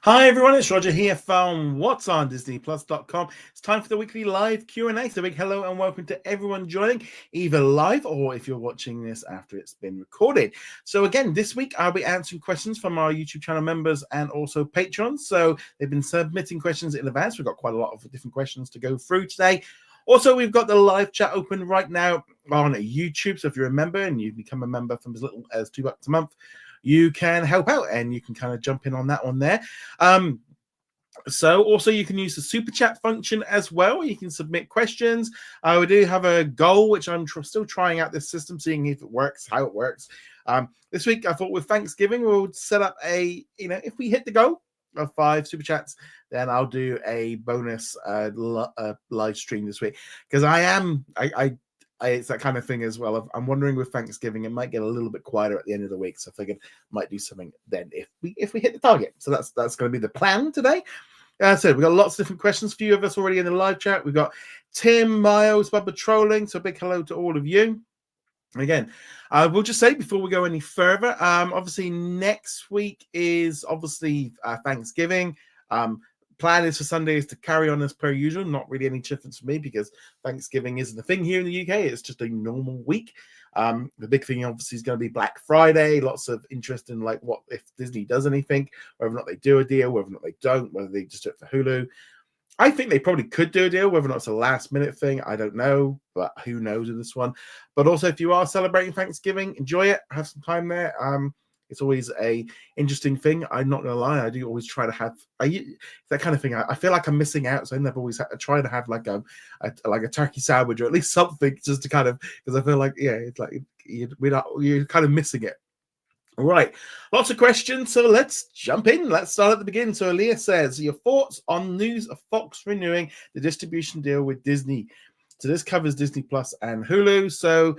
Hi everyone, it's Roger here from What's on DisneyPlus.com. It's time for the weekly live Q&A. So big hello and welcome to everyone joining, either live or if you're watching this after it's been recorded. So again, this week I'll be answering questions from our YouTube channel members and also patrons. So they've been submitting questions in advance. We've got quite a lot of different questions to go through today. Also, we've got the live chat open right now on YouTube. So if you're a member and you become a member from as little as $2 a month, you can help out and you can kind of jump in on that one there. So also you can use the super chat function as well. You can submit questions. We do have a goal, which I'm still trying out this system, seeing if it works, how it works. This week I thought with Thanksgiving we'll set up a, if we hit the goal of 5 super chats, then I'll do a bonus live stream this week, because it's that kind of thing as well. I'm wondering with Thanksgiving, it might get a little bit quieter at the end of the week. So I figured I might do something then if we hit the target. So that's going to be the plan today. So we've got lots of different questions for you of us already in the live chat. We've got Tim, Miles, Bubba Trolling. So big hello to all of you. Again, we'll just say before we go any further, obviously next week is obviously Thanksgiving. Plan is for Sunday is to carry on as per usual. Not really any difference for me because Thanksgiving isn't a thing here in the UK. It's just a normal week. The big thing obviously is going to be Black Friday. Lots of interest in like what if Disney does anything, whether or not they do a deal, whether or not they don't, whether they just do it for Hulu. I think they probably could do a deal, whether or not it's a last minute thing. I don't know, but who knows in this one. But also, if you are celebrating Thanksgiving, enjoy it. Have some time there. It's always a interesting thing. I'm not gonna lie, I do always try to have that kind of thing. I feel like I'm missing out, so I never always try to have like a turkey sandwich or at least something just to kind of, because I feel like it's like you're kind of missing it. All right, lots of questions, so let's jump in. Let's start at the beginning. So Elio says, your thoughts on news of Fox renewing the distribution deal with Disney. So this covers Disney Plus and Hulu. So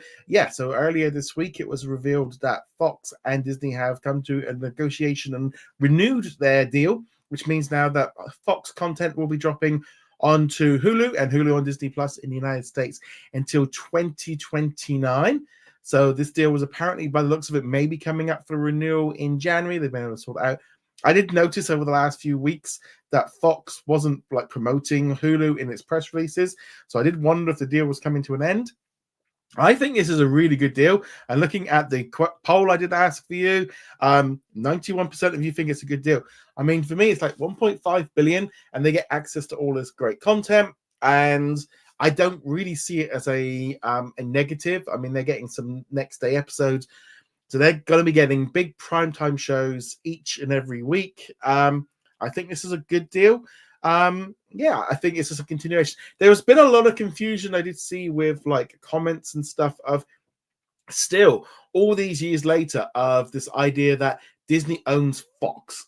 earlier this week, it was revealed that Fox and Disney have come to a negotiation and renewed their deal, which means now that Fox content will be dropping onto Hulu and Hulu on Disney Plus in the United States until 2029. So this deal was apparently, by the looks of it, maybe coming up for renewal in January. They've been able to sort it out. I did notice over the last few weeks that Fox wasn't like promoting Hulu in its press releases. So I did wonder if the deal was coming to an end. I think this is a really good deal. And looking at the poll I did ask for you, 91% of you think it's a good deal. I mean, for me, it's like 1.5 billion and they get access to all this great content. And I don't really see it as a negative. I mean, they're getting some next day episodes. So they're going to be getting big primetime shows each and every week. I think this is a good deal. I think it's just a continuation. There's been a lot of confusion I did see with like comments and stuff of still all these years later of this idea that Disney owns Fox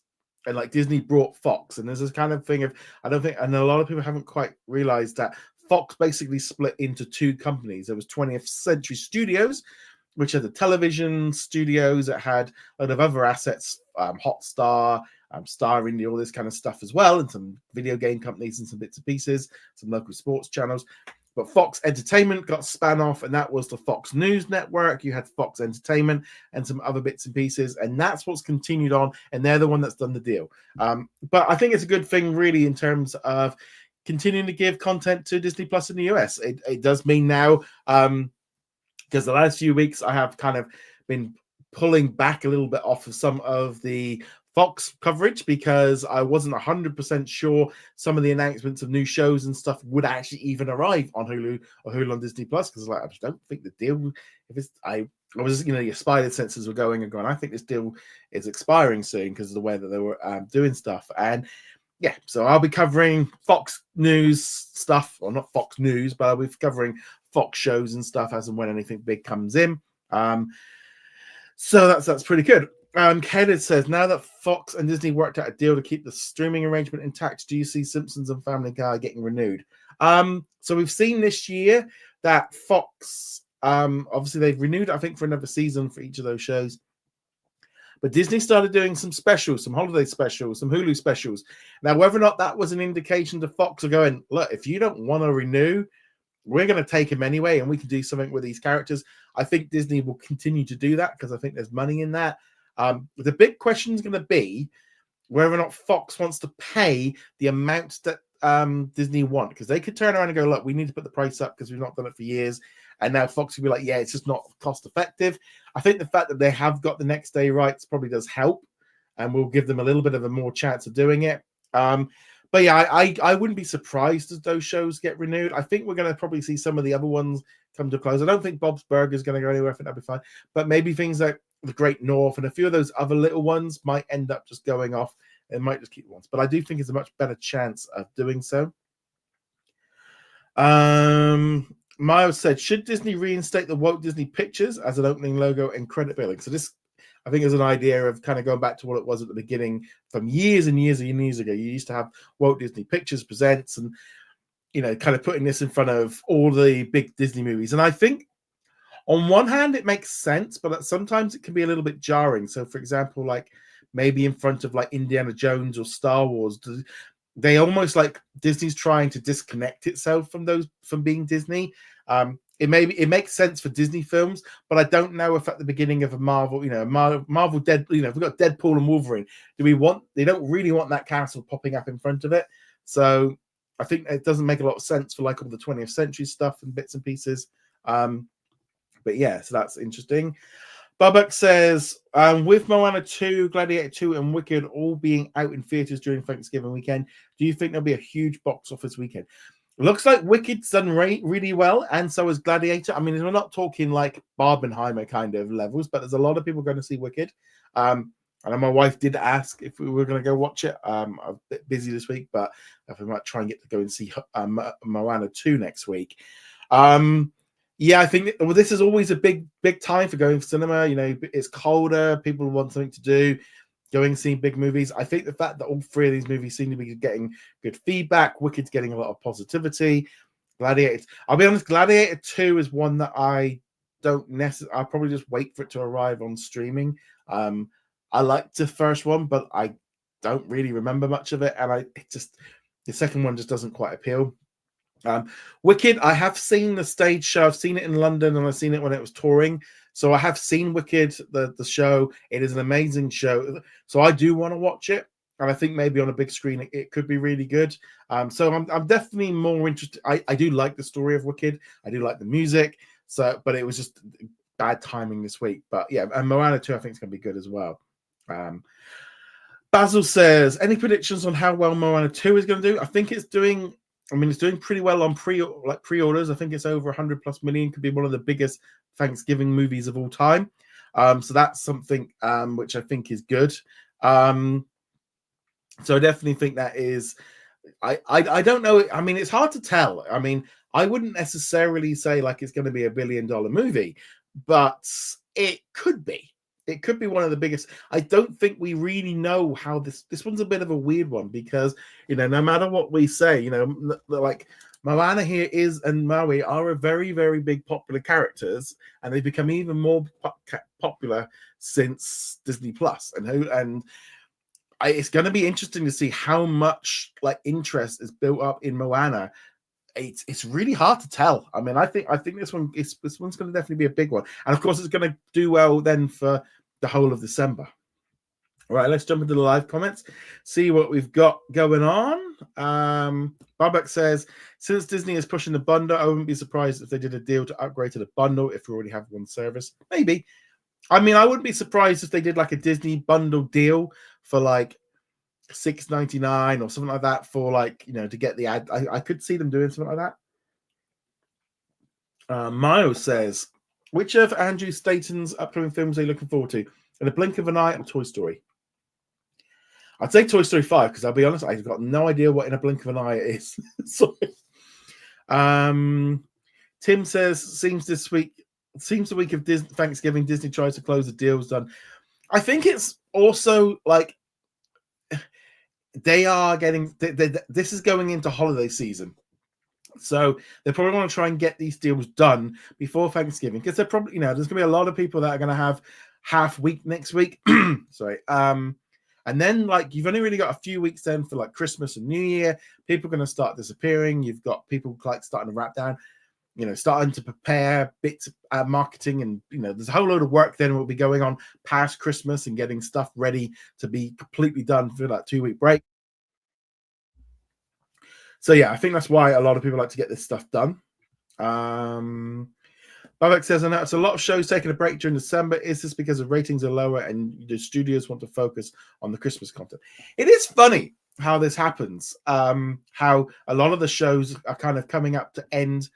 and like Disney brought Fox. And there's this kind of thing of, I don't think, and a lot of people haven't quite realized that Fox basically split into two companies. There was 20th Century Studios, which are the television studios that had a lot of other assets, Hotstar, Star India, all this kind of stuff as well, and some video game companies and some bits and pieces, some local sports channels. But Fox Entertainment got spun off, and that was the Fox News Network. You had Fox Entertainment and some other bits and pieces, and that's what's continued on, and they're the one that's done the deal. But I think it's a good thing, really, in terms of continuing to give content to Disney Plus in the US. It does mean now, because the last few weeks I have kind of been pulling back a little bit off of some of the Fox coverage because I wasn't 100% sure some of the announcements of new shows and stuff would actually even arrive on Hulu or Hulu on Disney Plus, because like I just don't think the deal, if it's I was your spider senses were going and going, I think this deal is expiring soon because of the way that they were doing stuff. And so I'll be covering Fox News stuff, or not Fox News, but I'll be covering Fox shows and stuff as and when anything big comes in. So that's pretty good. Kenneth says, now that Fox and Disney worked out a deal to keep the streaming arrangement intact, do you see Simpsons and Family Guy getting renewed? So we've seen this year that Fox, obviously they've renewed, I think, for another season for each of those shows. But Disney started doing some specials, some holiday specials, some Hulu specials. Now, whether or not that was an indication to Fox of going, look, if you don't want to renew, we're going to take him anyway, and we can do something with these characters. I think Disney will continue to do that because I think there's money in that. The big question is going to be, whether or not Fox wants to pay the amount that Disney want, because they could turn around and go, look, we need to put the price up because we've not done it for years, and now Fox would be like, yeah, it's just not cost effective. I think the fact that they have got the next day rights probably does help, and will give them a little bit of a more chance of doing it. But yeah, I wouldn't be surprised if those shows get renewed. I think we're going to probably see some of the other ones come to a close. I don't think Bob's Burger is going to go anywhere. I think that'll be fine. But maybe things like The Great North and a few of those other little ones might end up just going off. It might just keep ones. But I do think it's a much better chance of doing so. Miles said, should Disney reinstate the Walt Disney Pictures as an opening logo and credit billing? So this, I think, is an idea of kind of going back to what it was at the beginning from years and years and years ago. You used to have Walt Disney Pictures Presents and, you know, kind of putting this in front of all the big Disney movies. And I think on one hand, it makes sense, but sometimes it can be a little bit jarring. So, for example, like maybe in front of like Indiana Jones or Star Wars, they almost like Disney's trying to disconnect itself from being Disney. It makes sense for Disney films, but I don't know if at the beginning of a Marvel, you know, Marvel if we've got Deadpool and Wolverine, they don't really want that castle popping up in front of it. So I think it doesn't make a lot of sense for like all the 20th century stuff and bits and pieces. But yeah, so that's interesting. Bubbock says, with Moana 2, Gladiator 2, and Wicked all being out in theaters during Thanksgiving weekend, do you think there'll be a huge box office weekend? It looks like Wicked's done really well, and so is Gladiator. I mean, we're not talking like Barbenheimer kind of levels, but there's a lot of people going to see Wicked. And my wife did ask if we were going to go watch it. I'm a bit busy this week, but I might try and get to go and see Moana 2 next week. Yeah, I think this is always a big time for going to cinema. You know, it's colder. People want something to do. Going and seeing big movies. I think the fact that all three of these movies seem to be getting good feedback. Wicked's getting a lot of positivity. Gladiator. I'll be honest, Gladiator 2 is one that I don't necessarily. I'll probably just wait for it to arrive on streaming. I liked the first one, but I don't really remember much of it, and the second one just doesn't quite appeal. Wicked, I have seen the stage show. I've seen it in London, and I've seen it when it was touring. So I have seen Wicked, the show. It is an amazing show. So I do want to watch it, and I think maybe on a big screen it could be really good. So I'm definitely more interested. I do like the story of Wicked. I do like the music. So, but it was just bad timing this week. But yeah, and Moana 2 I think is going to be good as well. Basil says, any predictions on how well Moana 2 is going to do? I think it's doing. I mean, it's doing pretty well on pre-orders. I think it's over 100 plus million. Could be one of the biggest Thanksgiving movies of all time. So that's something which I think is good. So I definitely think that is. I don't know. I mean, it's hard to tell. I mean, I wouldn't necessarily say like it's going to be $1 billion movie, but it could be. It could be one of the biggest. I don't think we really know how this one's a bit of a weird one because, you know, no matter what we say, you know, like Moana here and Maui are a very, very big popular characters, and they've become even more popular since Disney Plus. It's going to be interesting to see how much like interest is built up in Moana. It's really hard to tell. I mean, I think this one's going to definitely be a big one, and of course, it's going to do well then for the whole of December. All right, let's jump into the live comments, see what we've got going on. Babak says, since Disney is pushing the bundle, I wouldn't be surprised if they did a deal to upgrade to the bundle if we already have one service. Maybe. I mean, I wouldn't be surprised if they did like a Disney bundle deal for like $6.99 or something like that for like, you know, to get the ad. I could see them doing something like that. Miles says, which of Andrew Staten's upcoming films are you looking forward to? In a blink of an eye, or Toy Story? I'd say Toy Story 5 because I'll be honest, I've got no idea what in a blink of an eye it is. Sorry. Tim says, seems the week of Thanksgiving, Disney tries to close the deals done. I think it's also like they are getting. This is going into holiday season. So they probably want to try and get these deals done before Thanksgiving because they're probably, you know, there's going to be a lot of people that are going to have half week next week. Sorry. And then like you've only really got a few weeks then for like Christmas and New Year. People are going to start disappearing. You've got people like starting to wrap down. starting to prepare bits of marketing, and there's a whole load of work then will be going on past Christmas and getting stuff ready to be completely done for that 2-week break. So yeah, I think that's why a lot of people like to get this stuff done. Babak says, I know it's a lot of shows taking a break during December. Is this because the ratings are lower and the studios want to focus on the Christmas content? It is funny how this happens, how a lot of the shows are kind of coming up to end.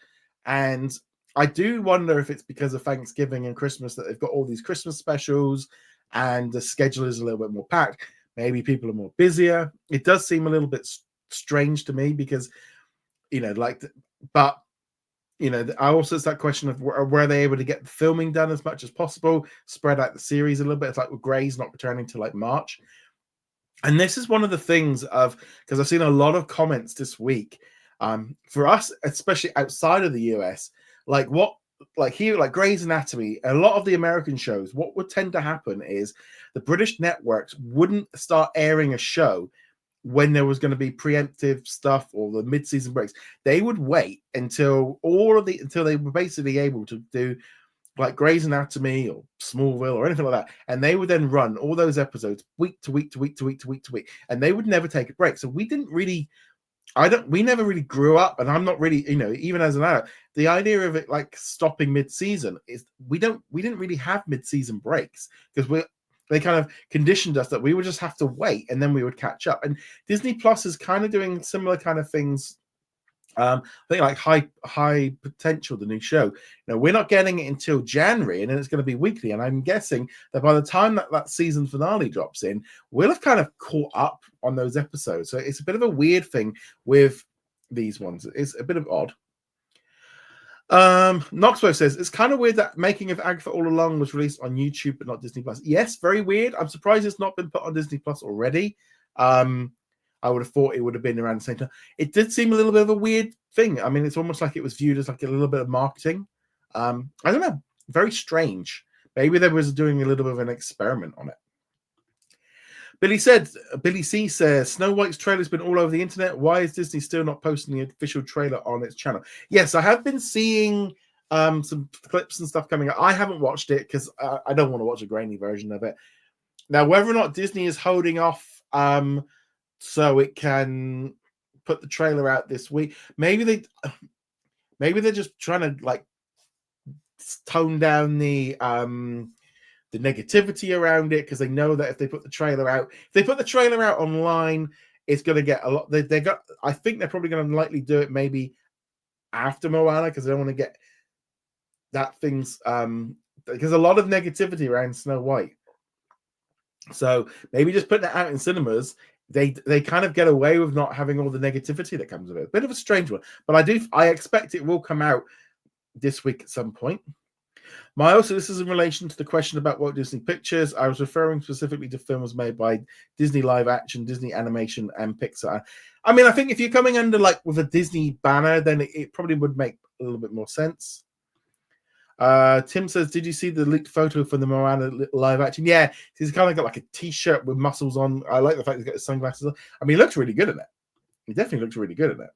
And I do wonder if it's because of Thanksgiving and Christmas that they've got all these Christmas specials and the schedule is a little bit more packed. Maybe people are more busier. It does seem a little bit strange to me because, but I also, it's that question of were they able to get the filming done as much as possible, spread out the series a little bit. It's like with Grey's not returning to like March. And this is one of the things because I've seen a lot of comments this week for us, especially outside of the US, like Grey's Anatomy, a lot of the American shows, what would tend to happen is the British networks wouldn't start airing a show when there was going to be preemptive stuff or the mid-season breaks. They would wait until they were basically able to do like Grey's Anatomy or Smallville or anything like that, and they would then run all those episodes week to week to week to week to week to week, and they would never take a break. So we never really grew up, and I'm not really, even as an adult, the idea of it like stopping mid-season is we didn't really have mid-season breaks because they kind of conditioned us that we would just have to wait and then we would catch up. And Disney Plus is kind of doing similar kind of things. I think like High Potential, the new show. We're not getting it until January, and then it's going to be weekly. And I'm guessing that by the time that season finale drops in, we'll have kind of caught up on those episodes. So it's a bit of a weird thing with these ones. It's a bit of odd. Knoxwell says it's kind of weird that making of AGA All Along was released on YouTube but not Disney Plus. Yes, very weird. I'm surprised it's not been put on Disney Plus already. I would have thought it would have been around the same time. It did seem a little bit of a weird thing. I mean, it's almost like it was viewed as like a little bit of marketing. I don't know. Very strange. Maybe they was doing a little bit of an experiment on it. Billy C says, Snow White's trailer's been all over the internet. Why is Disney still not posting the official trailer on its channel? Yes, I have been seeing some clips and stuff coming up. I haven't watched it because I don't want to watch a grainy version of it. Now, whether or not Disney is holding off so it can put the trailer out this week, maybe they're just trying to like tone down the negativity around it because they know that if they put the trailer out online, it's going to get a lot. I think they're probably going to likely do it maybe after Moana because they don't want to get that things because a lot of negativity around Snow White. So maybe just putting it out in cinemas, they kind of get away with not having all the negativity that comes with it. Bit of a strange one, but I expect it will come out this week at some point. Also, this is in relation to the question about Walt Disney Pictures. I was referring specifically to films made by Disney Live Action, Disney Animation, and Pixar. I mean, I think if you're coming under like with a Disney banner, then it probably would make a little bit more sense. Tim says, did you see the leaked photo from the Moana live action? Yeah, he's kind of got like a t-shirt with muscles on. I like the fact he's got his sunglasses on. I mean, he looks really good in it. He definitely looks really good in it.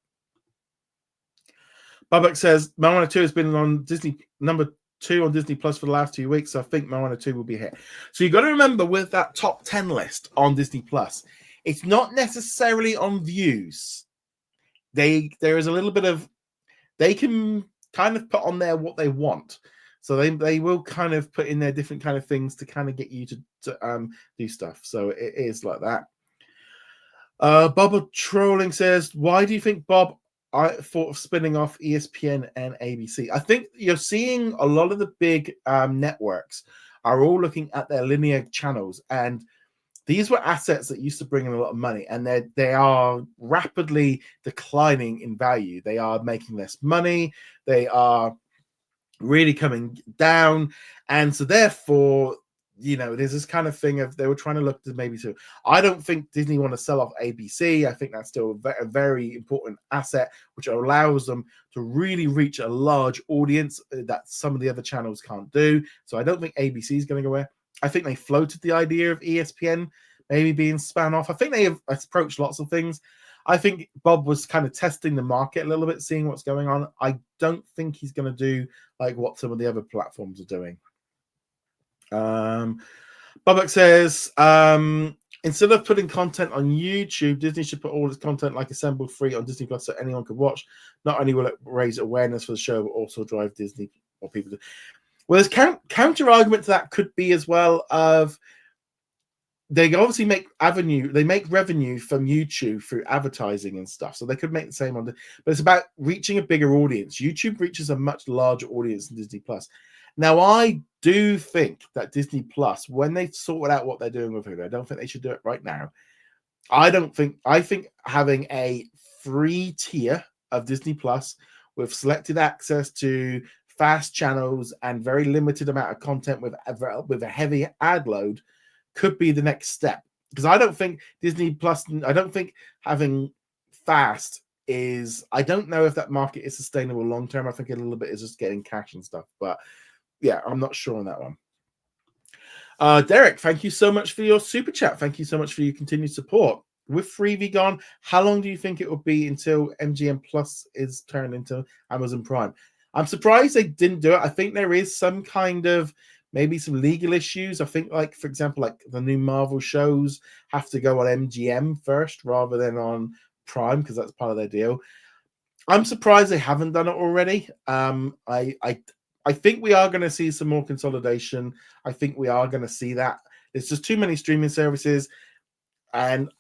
Babak says, Moana 2 has been on Disney number 2 on Disney Plus for the last 2 weeks, so I think Moana 2 will be a hit. So you've got to remember with that top 10 list on Disney Plus, it's not necessarily on views. There is a little bit of, they can kind of put on there what they want. So they will kind of put in their different kind of things to kind of get you to do stuff. So it is like that. Bob Trolling says, why do you think Bob I thought of spinning off ESPN and ABC? I think you're seeing a lot of the big networks are all looking at their linear channels, and these were assets that used to bring in a lot of money, and they are rapidly declining in value. They are making less money. They are really coming down, and so therefore, there's this kind of thing of they were trying to look to maybe to. I don't think Disney want to sell off ABC. I think that's still a very important asset, which allows them to really reach a large audience that some of the other channels can't do. So I don't think ABC is going to go away. I think they floated the idea of ESPN maybe being spun off. I think they have approached lots of things. I think Bob was kind of testing the market a little bit, seeing what's going on. I don't think he's going to do like what some of the other platforms are doing. Bobak says, instead of putting content on YouTube, Disney should put all its content like assembled free on Disney Plus so anyone can watch. Not only will it raise awareness for the show, but also drive Disney or people to. Well, there's counter argument to that could be as well of they obviously make revenue from YouTube through advertising and stuff. So they could make the same but it's about reaching a bigger audience. YouTube reaches a much larger audience than Disney Plus. Now, I do think that Disney Plus, when they've sorted out what they're doing with Hulu, I don't think they should do it right now. I think having a free tier of Disney Plus with selected access to fast channels and very limited amount of content with a heavy ad load could be the next step. Because I don't think Disney Plus, I don't think having fast I don't know if that market is sustainable long term. I think a little bit is just getting cash and stuff. But yeah, I'm not sure on that one. Derek, thank you so much for your super chat. Thank you so much for your continued support. With Freevee gone, how long do you think it will be until MGM Plus is turned into Amazon Prime? I'm surprised they didn't do it. I think there is some kind of maybe some legal issues. I think, like, for example, like the new Marvel shows have to go on MGM first rather than on Prime because that's part of their deal. I'm surprised they haven't done it already. I think we are going to see some more consolidation. I think we are going to see that. There's just too many streaming services. And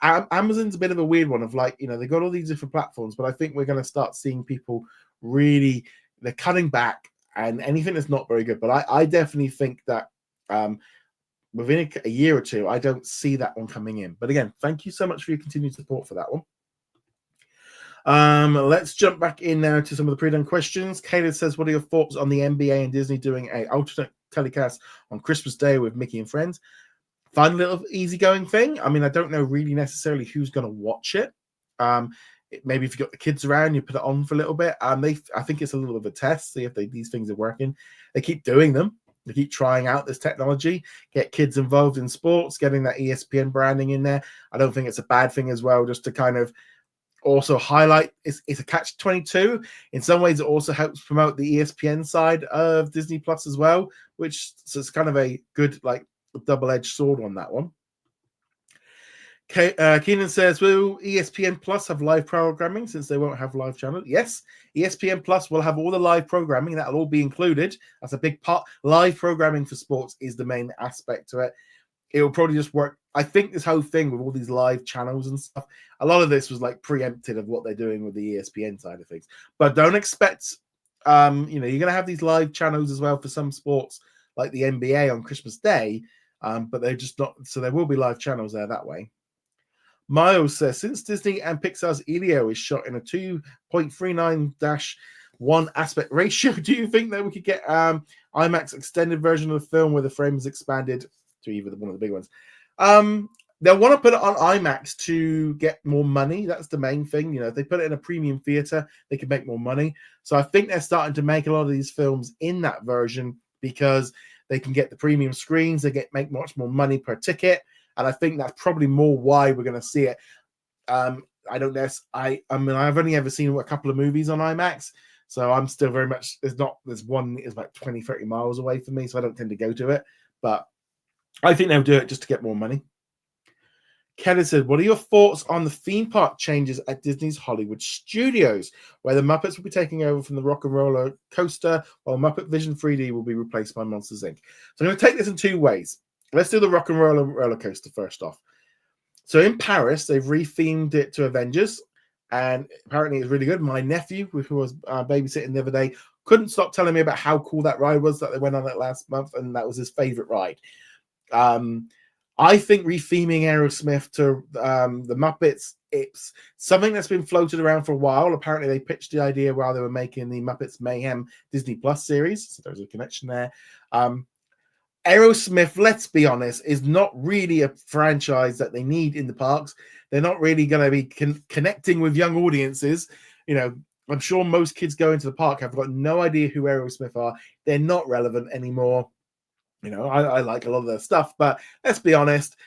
Amazon's a bit of a weird one of like, you know, they got all these different platforms, but I think we're going to start seeing people really, they're cutting back and anything that's not very good. But I definitely think that within a year or two, I don't see that one coming in. But again, thank you so much for your continued support for that one. Let's jump back in now to some of the pre-done questions. Caleb says, what are your thoughts on the NBA and Disney doing a alternate telecast on Christmas Day with Mickey and Friends? Fun little easygoing thing. I mean, I don't know really necessarily who's going to watch it. Maybe if you got the kids around, you put it on for a little bit. I think it's a little bit of a test, see if these things are working. They keep doing them. They keep trying out this technology, get kids involved in sports, getting that ESPN branding in there. I don't think it's a bad thing as well, just to kind of also highlight it's a catch-22. In some ways, it also helps promote the ESPN side of Disney Plus as well, which so it's kind of a good like double-edged sword on that one. Keenan says, will ESPN Plus have live programming since they won't have live channels? Yes, ESPN Plus will have all the live programming. That'll all be included. That's a big part. Live programming for sports is the main aspect to it. It will probably just work. I think this whole thing with all these live channels and stuff, a lot of this was like preempted of what they're doing with the ESPN side of things. But don't expect, you're going to have these live channels as well for some sports like the NBA on Christmas Day, but they're just not. So there will be live channels there that way. Miles says, since Disney and Pixar's Elio is shot in a 2.39:1 aspect ratio, do you think that we could get IMAX extended version of the film where the frame is expanded to either one of the big ones? They'll want to put it on IMAX to get more money. That's the main thing. You know, if they put it in a premium theater, they can make more money. So I think they're starting to make a lot of these films in that version because they can get the premium screens. They make much more money per ticket. And I think that's probably more why we're going to see it. I don't know. I mean, I've only ever seen a couple of movies on IMAX. So I'm still very much, there's one is like 20, 30 miles away from me. So I don't tend to go to it. But I think they'll do it just to get more money. Kelly said, what are your thoughts on the theme park changes at Disney's Hollywood Studios, where the Muppets will be taking over from the Rock and Roller Coaster, while Muppet Vision 3D will be replaced by Monsters, Inc. So I'm going to take this in two ways. Let's do the Rock and Roller Coaster first off. So in Paris, they've rethemed it to Avengers, and apparently it's really good. My nephew, who was babysitting the other day, couldn't stop telling me about how cool that ride was that they went on it last month, and that was his favorite ride. I think retheming Aerosmith to the Muppets, it's something that's been floated around for a while. Apparently, they pitched the idea while they were making the Muppets Mayhem Disney Plus series, so there's a connection there. Aerosmith, let's be honest, is not really a franchise that they need in the parks. They're not really going to be connecting with young audiences. You know, I'm sure most kids going to the park have got no idea who Aerosmith are. They're not relevant anymore. You know, I like a lot of their stuff, but let's be honest,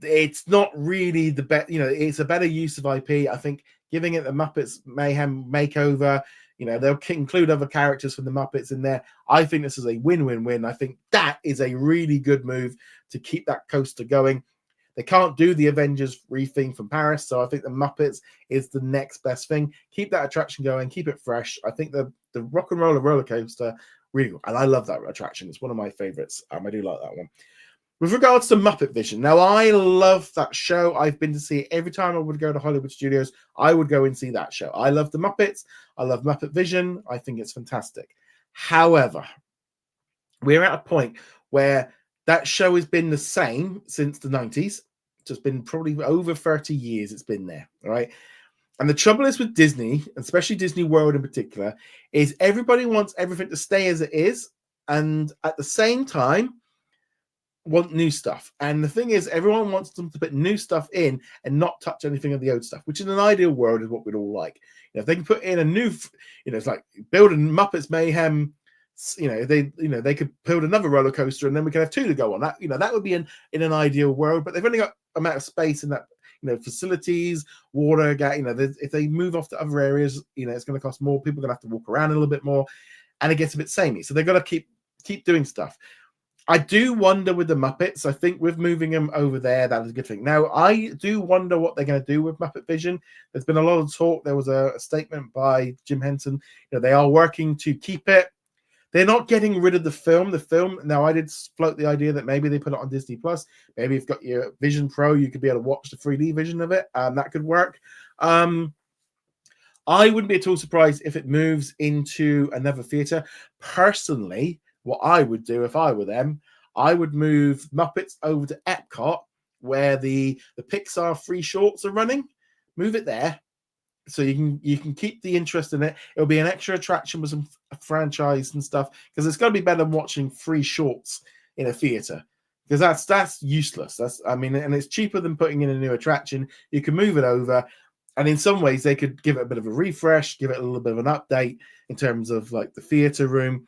it's not really the best. It's a better use of IP. I think giving it the Muppets Mayhem makeover. They'll include other characters from the Muppets in there. I think this is a win-win-win. I think that is a really good move to keep that coaster going. They can't do the Avengers Rethink from Paris, so I think the Muppets is the next best thing. Keep that attraction going, keep it fresh. I think the Rock and Roller Coaster, really good. And I love that attraction. It's one of my favorites. I do like that one. With regards to Muppet Vision, now I love that show. I've been to see it every time I would go to Hollywood Studios. I would go and see that show. I love the Muppets. I love Muppet Vision. I think it's fantastic. However, we're at a point where that show has been the same since the 90s. It's been probably over 30 years it's been there, all right? And the trouble is with Disney, especially Disney World in particular, is everybody wants everything to stay as it is, and at the same time, want new stuff. And the thing is, everyone wants them to put new stuff in and not touch anything of the old stuff, which in an ideal world is what we'd all like. If they can put in a new, it's like building Muppets Mayhem. They could build another roller coaster, and then we could have two to go on. That would be in an ideal world. But they've only got amount of space in that, facilities, water, if they move off to other areas, it's going to cost more. People are going to have to walk around a little bit more, and it gets a bit samey. So they've got to keep doing stuff. I do wonder with the Muppets. I think with moving them over there, that is a good thing. Now, I do wonder what they're going to do with Muppet Vision. There's been a lot of talk. There was a statement by Jim Henson. They are working to keep it. They're not getting rid of the film. Now, I did float the idea that maybe they put it on Disney Plus. Maybe if you've got your Vision Pro, you could be able to watch the 3D vision of it. That could work. I wouldn't be at all surprised if it moves into another theater. Personally, what I would do if I were them, I would move Muppets over to Epcot, where the Pixar free shorts are running. Move it there, so you can keep the interest in it. It'll be an extra attraction with some franchise and stuff, because it's going to be better than watching free shorts in a theater, because that's useless. And it's cheaper than putting in a new attraction. You can move it over, and in some ways they could give it a bit of a refresh, give it a little bit of an update in terms of like the theater room.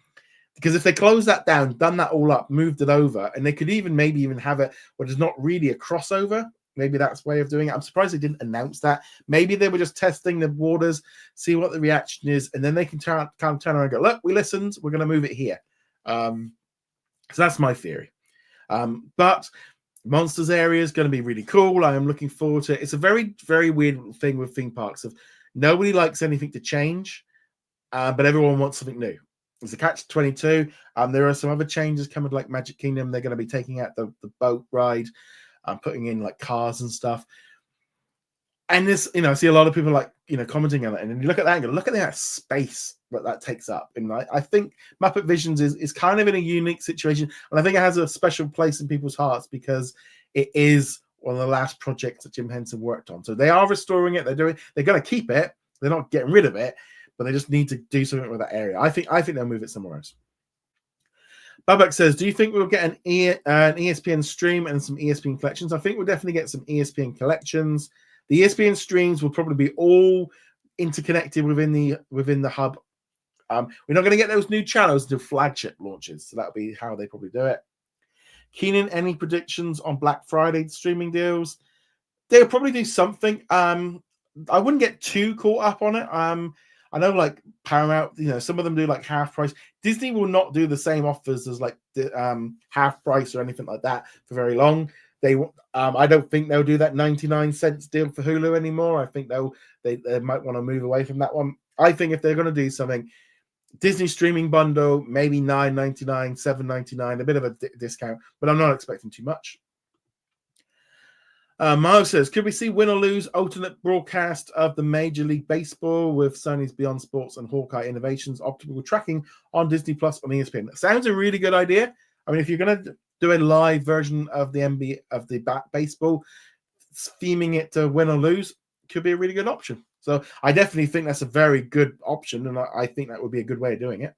Because if they close that down, done that all up, moved it over, and they could maybe even have it where there's not really a crossover. Maybe that's a way of doing it. I'm surprised they didn't announce that. Maybe they were just testing the waters, see what the reaction is, and then they can turn around and go, look, we listened, we're going to move it here. So that's my theory. But Monsters area is going to be really cool. I am looking forward to it. It's a very, very weird thing with theme parks of nobody likes anything to change, but everyone wants something new. It's a catch-22. There are some other changes coming, like Magic Kingdom. They're going to be taking out the boat ride, putting in like cars and stuff. And this, I see a lot of people like, commenting on it. And then you look at that and go, look at that space that takes up. And I think Muppet Visions is kind of in a unique situation. And I think it has a special place in people's hearts because it is one of the last projects that Jim Henson worked on. So they are restoring it. They're going to keep it. They're not getting rid of it. But they just need to do something with that area. I think they'll move it somewhere else. Babak says, do you think we'll get an ESPN stream and some ESPN collections? I think we'll definitely get some ESPN collections. The ESPN streams will probably be all interconnected within the hub. We're not going to get those new channels until flagship launches. So that'll be how they probably do it. Keenan, any predictions on Black Friday streaming deals? They'll probably do something. I wouldn't get too caught up on it. I know like Paramount, some of them do like half price. Disney will not do the same offers as like the half price or anything like that for very long. I don't think they'll do that 99-cent deal for Hulu anymore. I think they might want to move away from that one. I think if they're going to do something, Disney streaming bundle, maybe $9.99, $7.99, a bit of a discount, but I'm not expecting too much. Miles says, could we see win or lose alternate broadcast of the Major League Baseball with Sony's Beyond Sports and Hawkeye Innovations optical tracking on Disney Plus on ESPN? That sounds a really good idea. I mean, if you're going to do a live version of the NBA of the baseball, theming it to win or lose could be a really good option. So I definitely think that's a very good option, and I think that would be a good way of doing it.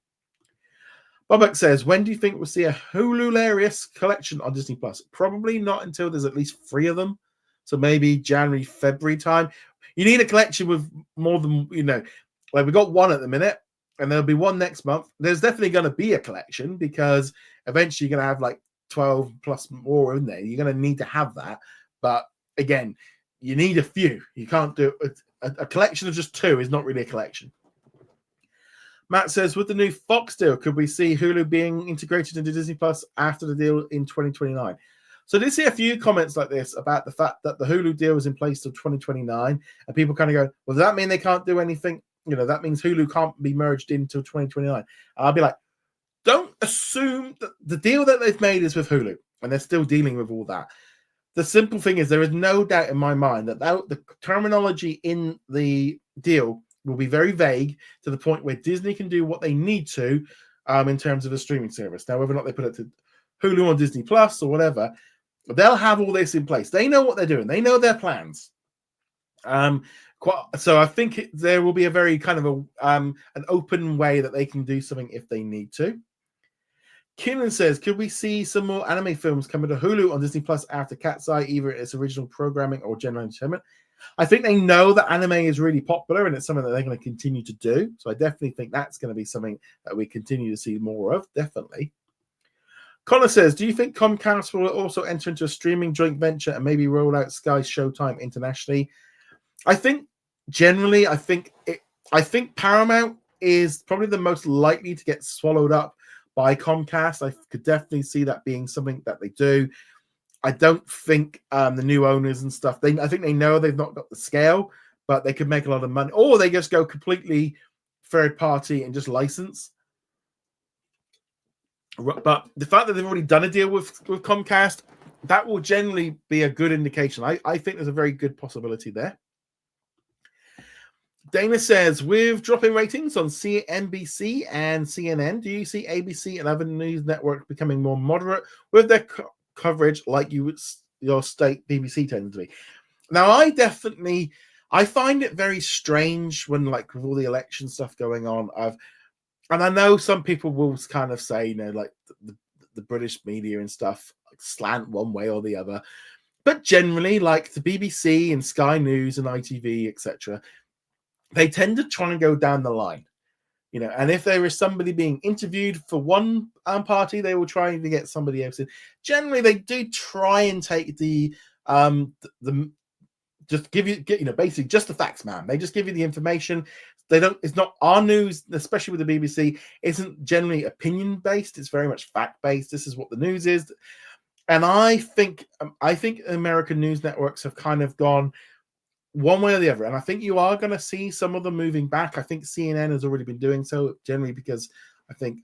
Bobak says, when do you think we'll see a Hulu Larious collection on Disney Plus? Probably not until there's at least 3 of them. So maybe January, February time. You need a collection with more than, like we got 1 at the minute, and there'll be 1 next month. There's definitely going to be a collection because eventually you're going to have like 12 plus more in there. You're going to need to have that. But again, you need a few. You can't do a collection of just 2 is not really a collection. Matt says, with the new Fox deal, could we see Hulu being integrated into Disney Plus after the deal in 2029? So I did see a few comments like this about the fact that the Hulu deal is in place till 2029, and people kind of go, well, does that mean they can't do anything? That means Hulu can't be merged until 2029. And I'll be like, don't assume that the deal that they've made is with Hulu, and they're still dealing with all that. The simple thing is, there is no doubt in my mind that the terminology in the deal will be very vague to the point where Disney can do what they need to in terms of a streaming service. Now, whether or not they put it to Hulu or Disney Plus or whatever, they'll have all this in place. They know what they're doing. They know their plans. So I think there will be a very kind of an open way that they can do something if they need to. Keenan says, could we see some more anime films coming to Hulu on Disney Plus after Cat's Eye, either its original programming or general entertainment? I think they know that anime is really popular and it's something that they're going to continue to do. So I definitely think that's going to be something that we continue to see more of, definitely. Connor says, do you think Comcast will also enter into a streaming joint venture and maybe roll out Sky's Showtime internationally? I think generally, I think Paramount is probably the most likely to get swallowed up by Comcast. I could definitely see that being something that they do. I don't think the new owners and stuff, I think they know they've not got the scale, but they could make a lot of money. Or they just go completely third party and just license. But the fact that they've already done a deal with Comcast, that will generally be a good indication. I think there's a very good possibility there. Dana says, with dropping ratings on CNBC and CNN, do you see ABC and other news networks becoming more moderate with their coverage like your state BBC tends to be? Now, I find it very strange when, like, with all the election stuff going on, and I know some people will kind of say, like the British media and stuff slant one way or the other, but generally, like the BBC and Sky News and ITV, etc., they tend to try and go down the line, and if there is somebody being interviewed for one party, they will try to get somebody else in. Generally, they do try and take just give you, basically just the facts, man. They just give you the information. It's not our news, especially with the BBC, isn't generally opinion based. It's very much fact based. This is what the news is. And I think American news networks have kind of gone one way or the other. And I think you are going to see some of them moving back. I think CNN has already been doing so, generally, because I think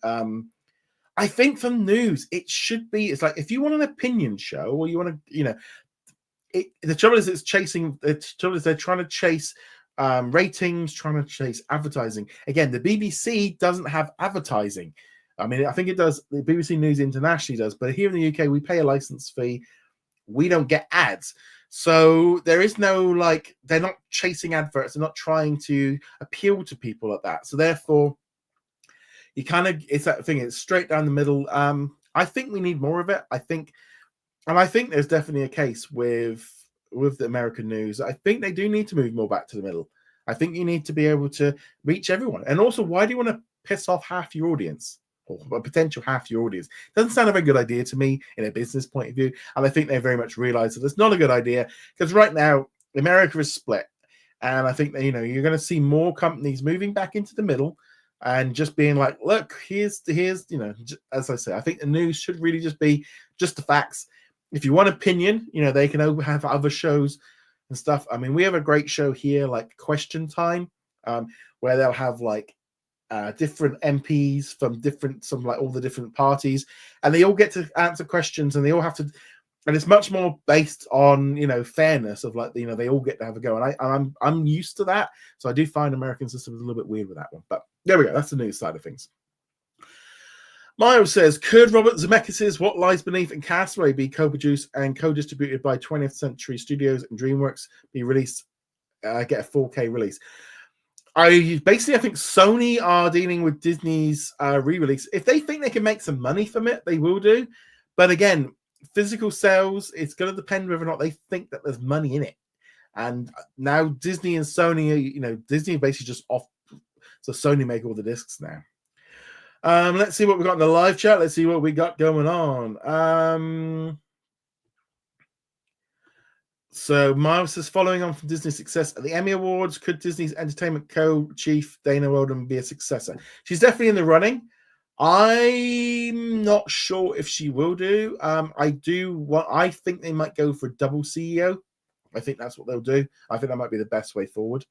for news, it's like, if you want an opinion show, or you want to, the trouble is they're trying to chase ratings, trying to chase advertising. Again, the BBC doesn't have advertising. I mean, I think it does. The BBC News internationally does, but here in the UK, we pay a license fee. We don't get ads. So there is no, they're not chasing adverts. They're not trying to appeal to people like that. So therefore, it's that thing. It's straight down the middle. I think we need more of it. I think there's definitely a case with the American news. I think they do need to move more back to the middle. I think you need to be able to reach everyone. And also, why do you want to piss off half your audience, or a potential half your audience? Doesn't sound a very good idea to me in a business point of view. And I think they very much realize that it's not a good idea, because right now America is split. And I think that, you're going to see more companies moving back into the middle and just being like, look, here's as I say, I think the news should really just be just the facts. If you want opinion, they can have other shows and stuff. I mean, we have a great show here, like Question Time, where they'll have different MPs from all the different parties, and they all get to answer questions, and they all have to, and it's much more based on fairness of they all get to have a go, and I'm used to that, so I do find American system is a little bit weird with that one. But there we go, that's the news side of things. Miles says, could Robert Zemeckis' What Lies Beneath and Castaway be co-produced and co-distributed by 20th Century Studios and DreamWorks, be released, get a 4K release? I think Sony are dealing with Disney's re-release. If they think they can make some money from it, they will do. But again, physical sales, it's going to depend whether or not they think that there's money in it. And now Disney and Sony, Disney basically just off, so Sony make all the discs now. Let's see what we got in the live chat. Let's see what we got going on. So Miles says, following on from Disney's success at the Emmy Awards, could Disney's entertainment co-chief Dana Roden be a successor? She's definitely in the running. I'm not sure if she will do. I think they might go for a double CEO. I think that's what they'll do. I think that might be the best way forward.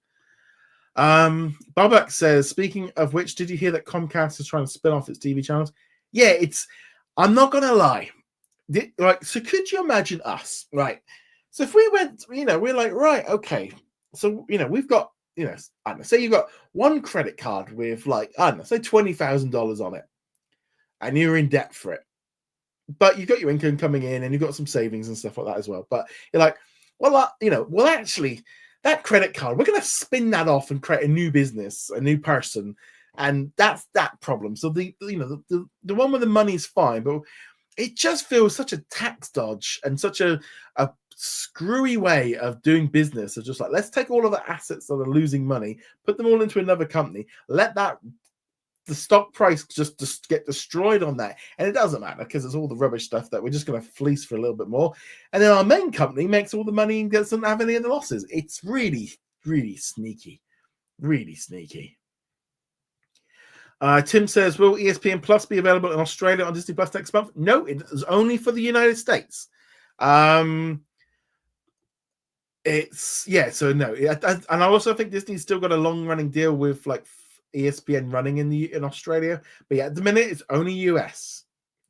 Babak says, speaking of which, did you hear that Comcast is trying to spin off its TV channels? Yeah, I'm not gonna lie. So could you imagine us, right? So if we went, we're like, right, okay. So, we've got, I don't know, say you've got one credit card with like, I don't know, say $20,000 on it, and you're in debt for it. But you've got your income coming in and you've got some savings and stuff like that as well. But you're like, well, actually, that credit card, we're going to spin that off and create a new business, a new person. And that's that problem. So the one with the money is fine, but it just feels such a tax dodge and such a screwy way of doing business. Of just like, let's take all of the assets that are losing money, put them all into another company, let the stock price just get destroyed on that. And it doesn't matter because it's all the rubbish stuff that we're just going to fleece for a little bit more. And then our main company makes all the money and doesn't have any of the losses. It's really, really sneaky. Really sneaky. Tim says, will ESPN Plus be available in Australia on Disney Plus next month? No, it is only for the United States. So no. And I also think Disney's still got a long-running deal with like ESPN running in Australia. But yeah, at the minute, it's only US.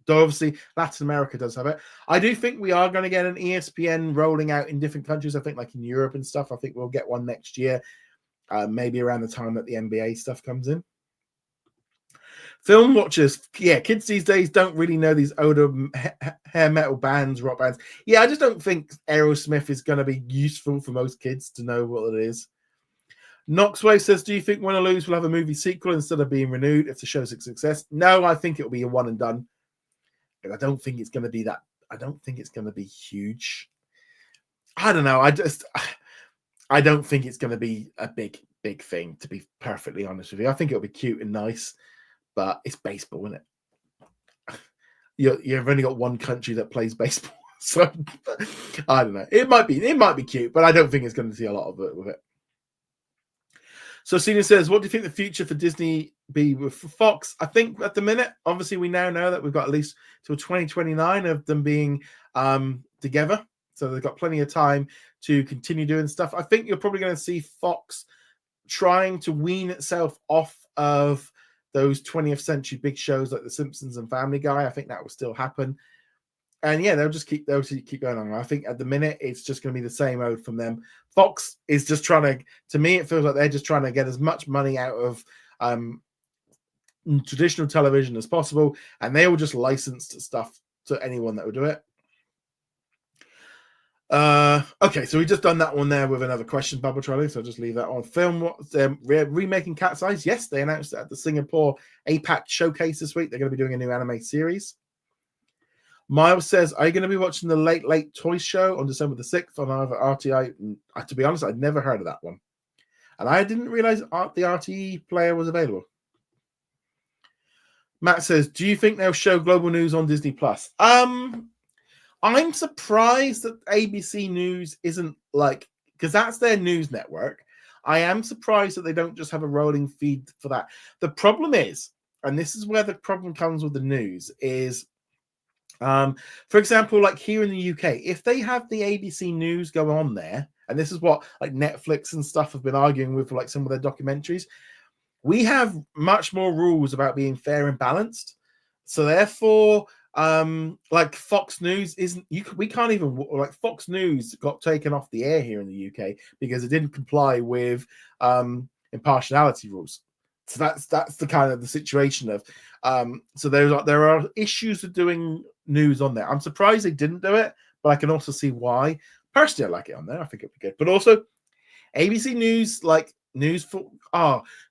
Though obviously Latin America does have it. I do think we are going to get an ESPN rolling out in different countries. I think like in Europe and stuff. I think we'll get one next year, maybe around the time that the NBA stuff comes in. Film watchers, kids these days don't really know these older hair metal bands, rock bands. Yeah, I just don't think Aerosmith is going to be useful for most kids to know what it is. Knoxway says, do you think Win or Lose will have a movie sequel instead of being renewed if the show's a success? No, I think it'll be a one and done. And I don't think it's going to be that. I don't think it's going to be huge. I don't know. I don't think it's going to be a big thing, to be perfectly honest with you. I think it'll be cute and nice. But it's baseball, isn't it? You've only got one country that plays baseball, so I don't know. It might be cute, but I don't think it's going to see a lot of it with it. So Cena says, what do you think the future for Disney be with Fox? I think at the minute, obviously, we now know that we've got at least till 2029 of them being together, so they've got plenty of time to continue doing stuff. I think you're probably going to see Fox trying to wean itself off of those 20th century big shows like The Simpsons and Family Guy. I think that will still happen. And yeah, they'll keep going on. I think at the minute, it's just going to be the same ode from them. Fox is just trying to me, it feels like they're just trying to get as much money out of traditional television as possible. And they will just license stuff to anyone that will do it. Okay, so we just done that one there with another question, Bubble Trolley, so I'll just leave that on. Film, remaking Cat's Eyes. Yes, they announced it at the Singapore APAC showcase this week. They're going to be doing a new anime series. Miles says, are you going to be watching the Late Toy Show on December the 6th on either RTI? To be honest, I'd never heard of that one. And I didn't realize the RTE player was available. Matt says, do you think they'll show global news on Disney Plus? I'm surprised that ABC News isn't because that's their news network. I am surprised that they don't just have a rolling feed for that. The problem is, and this is where the problem comes with the news, is, for example, like here in the UK, if they have the ABC News go on there, and this is what like Netflix and stuff have been arguing with for like some of their documentaries, we have much more rules about being fair and balanced. So therefore, like Fox News we can't even, like Fox News got taken off the air here in the UK because it didn't comply with impartiality rules. So that's the kind of the situation of so there are issues with doing news on there. I'm surprised they didn't do it, but I can also see why. Personally, I like it on there. I think it'd be good. But also ABC News, like news for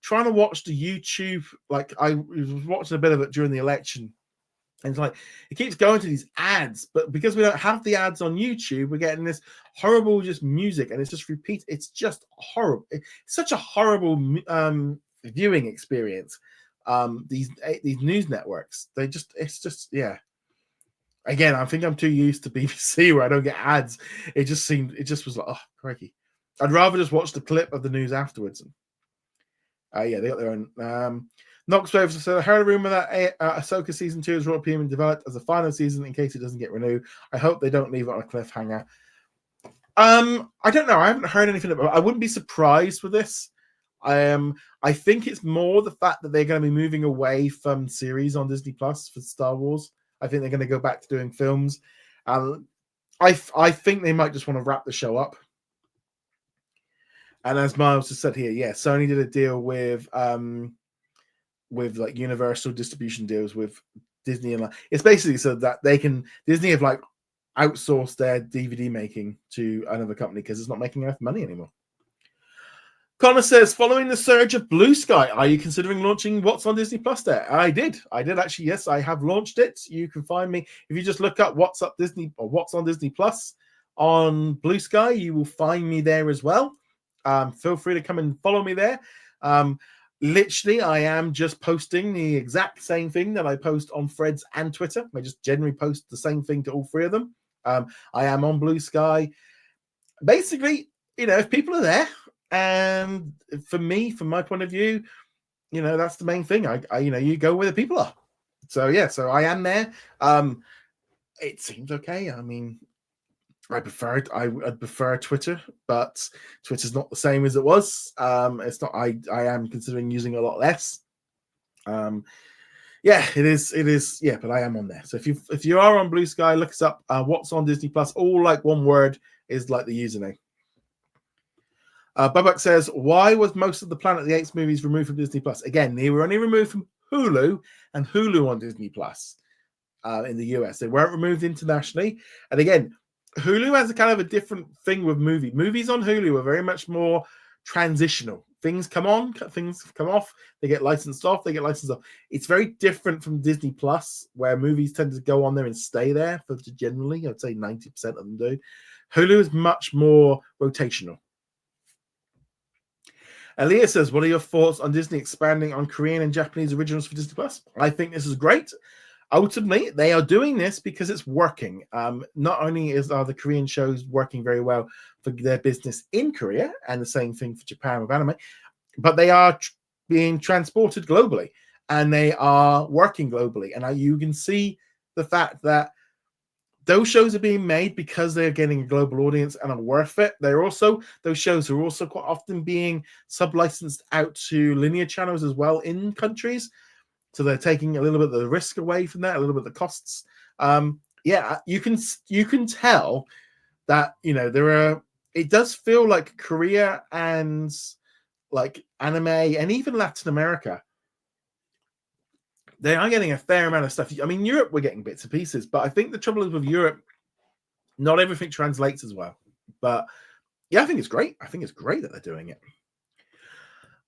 trying to watch the YouTube, like I was watching a bit of it during the election. And it's like, it keeps going to these ads, but because we don't have the ads on YouTube, we're getting this horrible just music, and it's just repeat. It's just horrible. It's such a horrible viewing experience. These news networks, it's just, yeah. Again, I think I'm too used to BBC where I don't get ads. It just was like, oh, crikey. I'd rather just watch the clip of the news afterwards. Yeah, they got their own. Knox Waves said, I heard a rumor that Ahsoka season 2 is being developed as a final season in case it doesn't get renewed. I hope they don't leave it on a cliffhanger. I don't know. I haven't heard anything about it. I wouldn't be surprised with this. I think it's more the fact that they're going to be moving away from series on Disney Plus for Star Wars. I think they're going to go back to doing films. I think they might just want to wrap the show up. And as Miles has said here, yeah, Sony did a deal with like Universal distribution deals with Disney, and it's basically so that Disney have like outsourced their DVD making to another company because it's not making enough money anymore. Connor says, following the surge of Blue Sky, are you considering launching What's on Disney Plus there? I did actually. Yes, I have launched it. You can find me if you just look up What's on Disney Plus on Blue Sky. You will find me there as well. Feel free to come and follow me there. Literally, I am just posting the exact same thing that I post on Threads and Twitter. I just generally post the same thing to all three of them. I am on Blue Sky. Basically, if people are there, and for me, from my point of view, that's the main thing. I you go where the people are. So yeah, so I am there. It seems okay. I mean, I'd prefer Twitter, but Twitter's not the same as it was. It's not. I am considering using a lot less. Yeah, it is. Yeah, but I am on there. So if you are on Blue Sky, look us up. What's on Disney Plus? All like one word is like the username. Babak says, why was most of the Planet of the Apes movies removed from Disney Plus? Again, they were only removed from Hulu and Hulu on Disney Plus in the US. They weren't removed internationally. And again, Hulu has a kind of a different thing with movies. Movies on Hulu are very much more transitional. Things come on, things come off. They get licensed off, they get licensed off. It's very different from Disney Plus, where movies tend to go on there and stay there for generally, I'd say 90% of them do. Hulu is much more rotational. Elio says, what are your thoughts on Disney expanding on Korean and Japanese originals for Disney Plus? I think this is great. Ultimately, they are doing this because it's working. Not only are the Korean shows working very well for their business in Korea, and the same thing for Japan with anime, but they are being transported globally, and they are working globally. And you can see the fact that those shows are being made because they're getting a global audience and are worth it. Those shows are also quite often being sub-licensed out to linear channels as well in countries. So they're taking a little bit of the risk away from that, a little bit of the costs. Yeah, you can tell that it does feel like Korea and like anime and even Latin America, they are getting a fair amount of stuff. I mean, Europe, we're getting bits and pieces, but I think the trouble is with Europe, not everything translates as well. But yeah, I think it's great. I think it's great that they're doing it.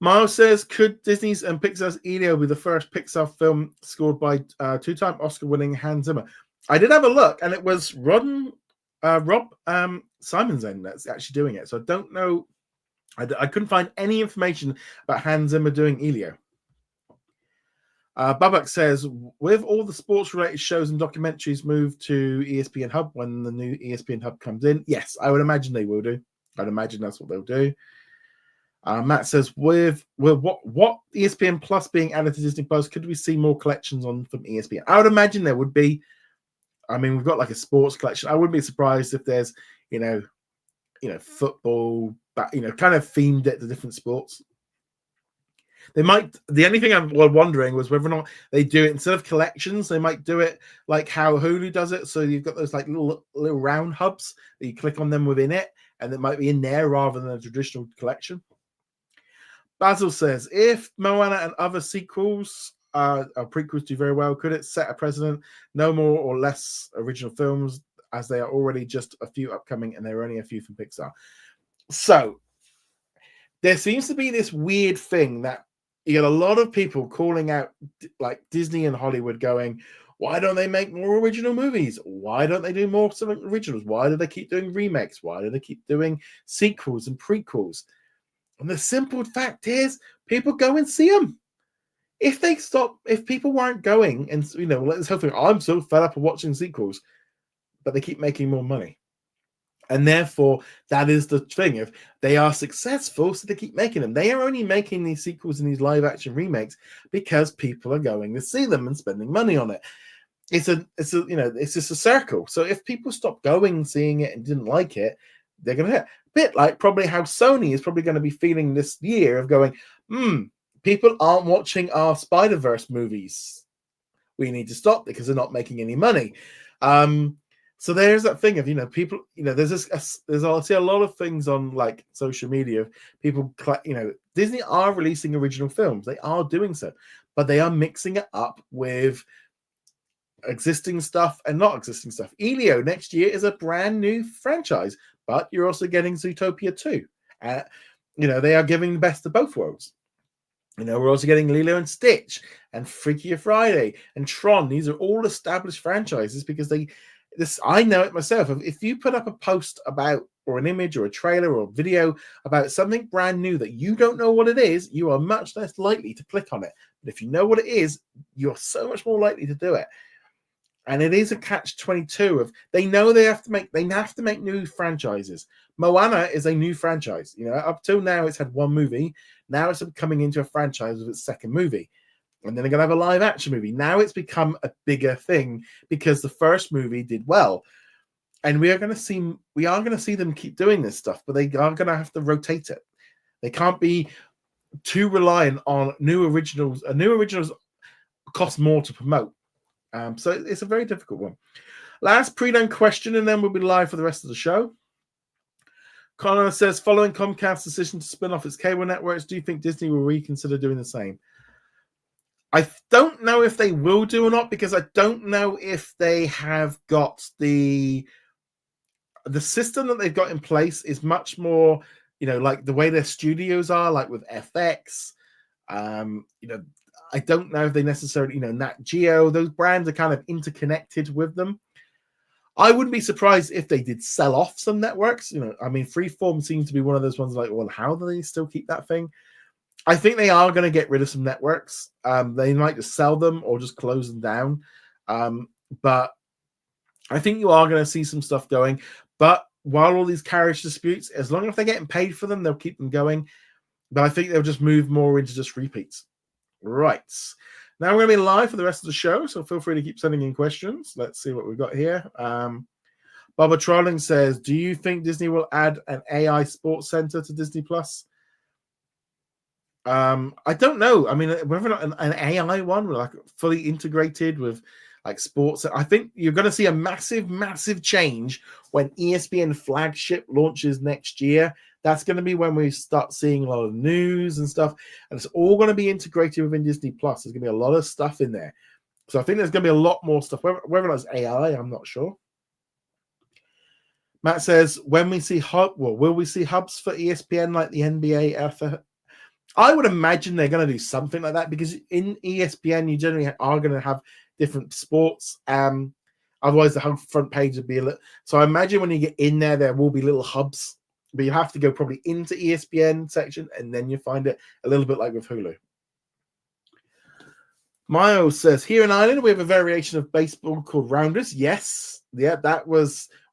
Miles says, could Disney's and Pixar's Elio be the first Pixar film scored by two-time Oscar-winning Hans Zimmer? I did have a look, and it was Rob Simonsen that's actually doing it. So I don't know. I couldn't find any information about Hans Zimmer doing Elio. Babak says, with all the sports-related shows and documentaries moved to ESPN Hub when the new ESPN Hub comes in, yes, I would imagine they will do. I'd imagine that's what they'll do. Matt says, with what ESPN Plus being added to Disney Plus, could we see more collections from ESPN? I would imagine there would be. I mean, we've got like a sports collection. I wouldn't be surprised if there's, football, but kind of themed it to different sports. They might. The only thing I'm wondering was whether or not they do it instead of collections. They might do it like how Hulu does it. So you've got those like little round hubs that you click on them within it, and it might be in there rather than a traditional collection. Basil says, if Moana and other sequels or prequels do very well, could it set a precedent? No more or less original films, as they are already just a few upcoming, and there are only a few from Pixar. So there seems to be this weird thing that you get a lot of people calling out, like Disney and Hollywood, going, why don't they make more original movies? Why don't they do more originals? Why do they keep doing remakes? Why do they keep doing sequels and prequels? And the simple fact is, people go and see them. if people weren't going, and let's hope I'm so fed up of watching sequels, but they keep making more money. And therefore, that is the thing. If they are successful, so they keep making them. They are only making these sequels and these live action remakes because people are going to see them and spending money on it. It's just a circle. So if people stop going, seeing it, and didn't like it, they're going to hit. A bit like probably how Sony is probably going to be feeling this year of going, people aren't watching our Spider-Verse movies. We need to stop because they're not making any money. So there's that thing of, people, I see a lot of things on like social media. People, Disney are releasing original films. They are doing so, but they are mixing it up with existing stuff and not existing stuff. Elio next year is a brand new franchise, but you're also getting Zootopia 2. They are giving the best of both worlds. We're also getting Lilo and Stitch and Freakier Friday and Tron. These are all established franchises because I know it myself. If you put up a post about, or an image or a trailer or a video about something brand new that you don't know what it is, you are much less likely to click on it. But if you know what it is, you're so much more likely to do it. And it is a catch-22 of they know they have to make new franchises. Moana is a new franchise. Up till now it's had one movie. Now it's coming into a franchise with its second movie. And then they're going to have a live action movie. Now it's become a bigger thing because the first movie did well. And we are going to see them keep doing this stuff, but they are going to have to rotate it. They can't be too reliant on new originals. New originals cost more to promote. So it's a very difficult one. Last pre-done question, and then we'll be live for the rest of the show. Connor says, following Comcast's decision to spin off its cable networks, do you think Disney will reconsider doing the same? I don't know if they will do or not, because I don't know if they have got the system that they've got in place is much more, like the way their studios are, like with FX. I don't know if they necessarily, Nat Geo, those brands are kind of interconnected with them. I wouldn't be surprised if they did sell off some networks. Freeform seems to be one of those ones like, well, how do they still keep that thing? I think they are going to get rid of some networks. They might just sell them or just close them down. But I think you are going to see some stuff going. But while all these carriage disputes, as long as they're getting paid for them, they'll keep them going. But I think they'll just move more into just repeats. Right. Now we're going to be live for the rest of the show, so feel free to keep sending in questions. Let's see what we've got here. Baba Trolling says, do you think Disney will add an AI sports center to Disney Plus? I don't know. Whether or not an AI one, like fully integrated with like sports, I think you're going to see a massive, massive change when ESPN flagship launches next year. That's going to be when we start seeing a lot of news and stuff, and it's all going to be integrated within Disney Plus. There's going to be a lot of stuff in there, so I think there's going to be a lot more stuff. Whether or not it's AI, I'm not sure. Matt says, when we see will we see hubs for ESPN like the NBA? I would imagine they're going to do something like that, because in ESPN you generally are going to have different sports. Otherwise, the hub front page would be a little. So I imagine when you get in there, there will be little hubs. But you have to go probably into ESPN section, and then you find it a little bit like with Hulu. Miles says, here in Ireland, we have a variation of baseball called Rounders. Yes. Yeah,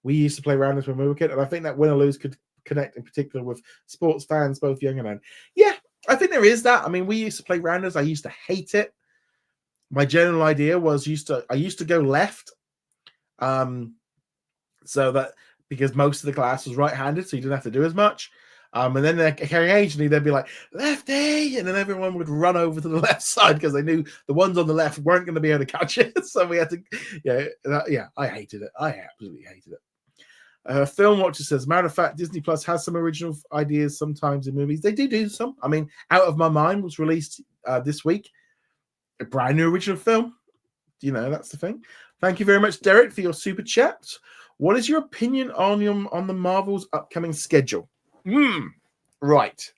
we used to play Rounders when we were kids, and I think that win or lose could connect in particular with sports fans, both young and old. Yeah, I think there is that. We used to play Rounders. I used to hate it. My general idea was I used to go left. So that, because most of the class was right-handed, so you didn't have to do as much. And then occasionally they'd be like, lefty, and then everyone would run over to the left side because they knew the ones on the left weren't going to be able to catch it. So we had to, I hated it. I absolutely hated it. Film Watcher says, matter of fact, Disney Plus has some original ideas sometimes in movies. They do some. Out of My Mind was released this week. A brand new original film. That's the thing. Thank you very much, Derek, for your super chat. What is your opinion on the Marvel's upcoming schedule? Right.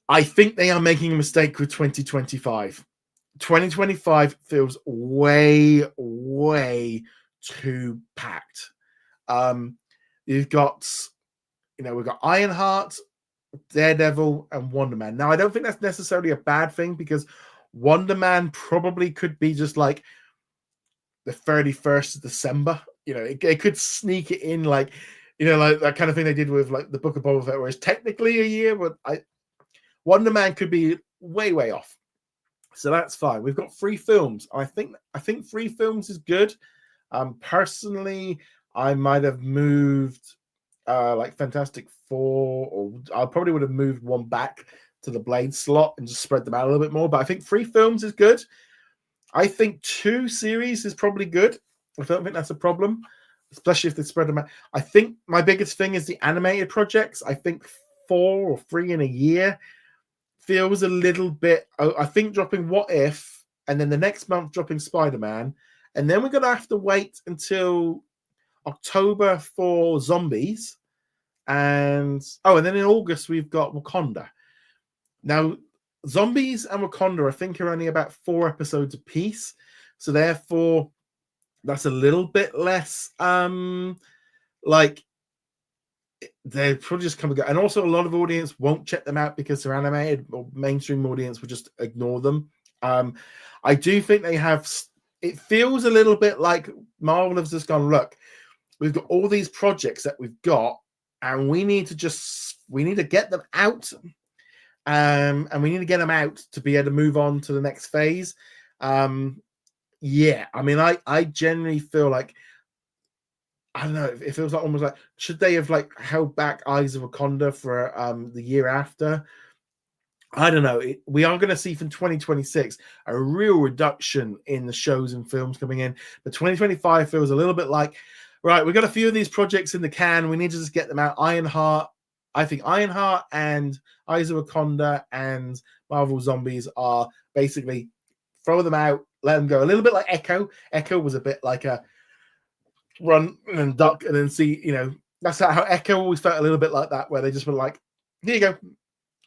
I think they are making a mistake with 2025. 2025 feels way, way too packed. We've got Ironheart, Daredevil, and Wonder Man. Now, I don't think that's necessarily a bad thing because Wonder Man probably could be just like the 31st of December. You know, it could sneak it in like, you know, like that kind of thing they did with like the Book of Boba Fett, where it's technically a year, but Wonder Man could be way off. So that's fine. We've got 3 films. I think 3 films is good. Personally, I might have moved like Fantastic Four, or I probably would have moved one back to the Blade slot and just spread them out a little bit more. But I think 3 films is good. I think 2 series is probably good. I don't think that's a problem, especially if they spread them out. I think my biggest thing is the animated projects. I think 4 or 3 in a year feels a little bit. I think dropping What If, and then the next month dropping SpiderMan, and then we're going to have to wait until October for Zombies, and then in August we've got Wakanda. Now, Zombies and Wakanda, I think, are only about 4 episodes apiece, so therefore that's a little bit less like they're probably just come and go. And also a lot of audience won't check them out because they're animated, or mainstream audience will just ignore them. I do think they have, it feels a little bit like Marvel has just gone, look, we've got all these projects that we've got, and we need to get them out. And we need to get them out to be able to move on to the next phase. Yeah, I mean, I generally feel like, I don't know, it feels like almost like, should they have like held back Eyes of Wakanda for the year after? I don't know. We are going to see from 2026 a real reduction in the shows and films coming in. But 2025 feels a little bit like, right, we've got a few of these projects in the can. We need to just get them out. Ironheart, I think Ironheart and Eyes of Wakanda and Marvel Zombies are basically throw them out, let them go. A little bit like Echo. Echo was a bit like a run and duck and then see, you know, that's how Echo always felt a little bit like that, where they just were like, here you go,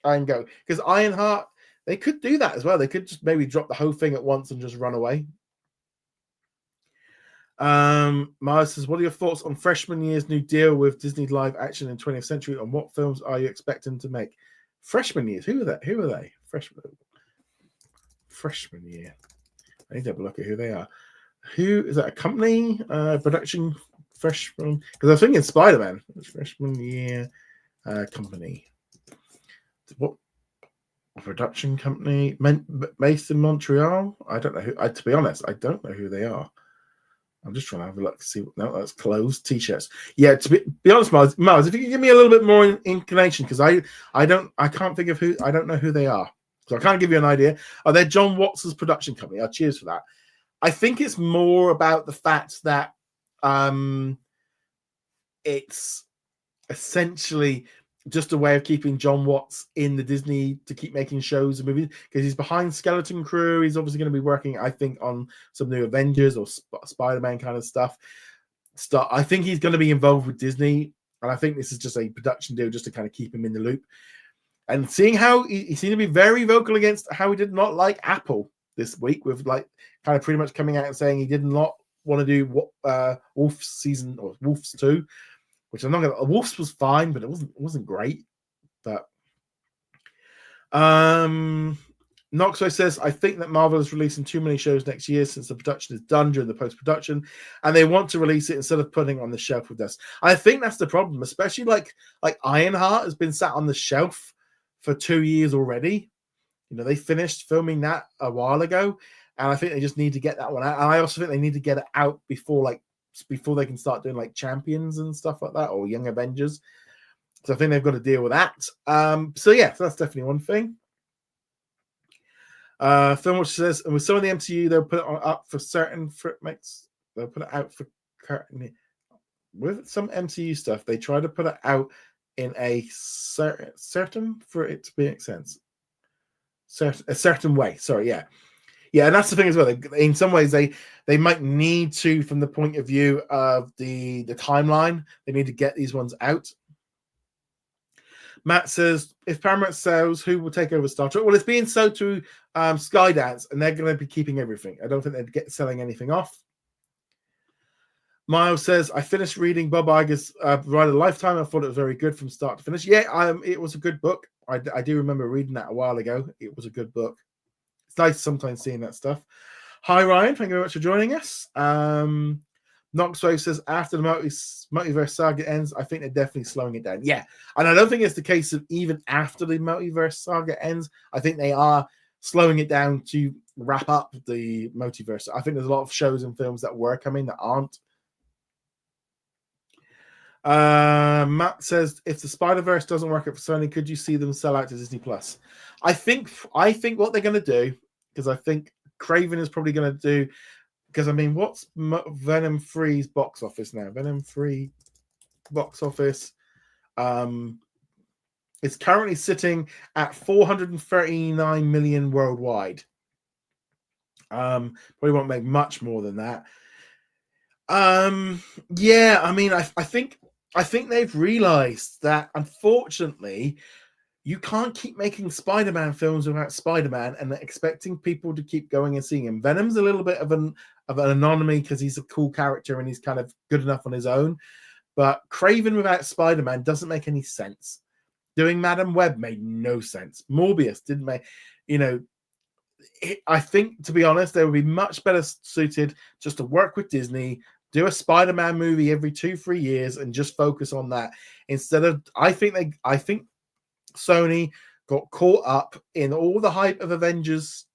and go. Because Ironheart, they could do that as well. They could just maybe drop the whole thing at once and just run away. Mars says, what are your thoughts on freshman year's new deal with Disney live action in 20th century, and what films are you expecting to make? Freshman years, who are they? Freshman year. I need to have a look at who they are. Who is that? A company? Production freshman? Because I was thinking Spider-Man. Freshman year company. What production company? Based in Montreal? I don't know who. To be honest, I don't know who they are. I'm just trying to have a look to see. No, that's closed. T-shirts. Yeah, to be honest, Miles, if you can give me a little bit more inclination, because I can't think of who. I don't know who they are, so I can't give you an idea. Oh, they're John Watts' production company. Cheers for that. I think it's more about the fact that it's essentially just a way of keeping John Watts in the Disney to keep making shows and movies, because he's behind Skeleton Crew. He's obviously going to be working, I think, on some new Avengers or Spider-Man kind of stuff. I think he's going to be involved with Disney, and I think this is just a production deal just to kind of keep him in the loop. And seeing how he seemed to be very vocal against how he did not like Apple this week, with like kind of pretty much coming out and saying he did not want to do Wolf's season or Wolf's 2. Which I'm not gonna. Wolves was fine, but it wasn't great. But Knoxway says, I think that Marvel is releasing too many shows next year since the production is done during the post-production, and they want to release it instead of putting it on the shelf with us. I think that's the problem, especially like Ironheart has been sat on the shelf for 2 years already. You know, they finished filming that a while ago, and I think they just need to get that one out. And I also think they need to get it out before they can start doing like Champions and stuff like that, or Young Avengers. So I think they've got to deal with that. So that's definitely one thing. Film which says, and with some of the MCU, they'll put it up for certain they'll put it out for currently with some MCU stuff. They try to put it out in a certain for it to make sense. A certain way. Sorry, yeah. Yeah, and that's the thing as well. In some ways, they might need to, from the point of view of the timeline, they need to get these ones out. Matt says, if Paramount sells, who will take over Star Trek? Well, it's being sold to Skydance, and they're going to be keeping everything. I don't think they'd get selling anything off. Miles says, I finished reading Bob Iger's Ride of a Lifetime. I thought it was very good from start to finish. Yeah, it was a good book. I do remember reading that a while ago. It was a good book. It's nice sometimes seeing that stuff. Hi, Ryan. Thank you very much for joining us. Knoxwave says, after the multiverse saga ends, I think they're definitely slowing it down. Yeah, and I don't think it's the case of even after the multiverse saga ends. I think they are slowing it down to wrap up the multiverse. I think there's a lot of shows and films that were coming that aren't. Matt says, if the Spider-Verse doesn't work out for Sony, could you see them sell out to Disney Plus? I think what they're going to do, because I think Craven is probably going to do, because I mean, what's Venom 3's box office now? Venom 3 box office is currently sitting at 439 million worldwide. Probably won't make much more than that. Yeah, I mean, I think they've realized that, unfortunately, you can't keep making Spider-Man films without Spider-Man and expecting people to keep going and seeing him. Venom's a little bit of an anomaly because he's a cool character and he's kind of good enough on his own. But Craven without Spider-Man doesn't make any sense. Doing Madam Web made no sense. Morbius didn't make, I think, to be honest, they would be much better suited just to work with Disney, do a Spider-Man movie every 2-3 years and just focus on that instead of, I think Sony got caught up in all the hype of Avengers.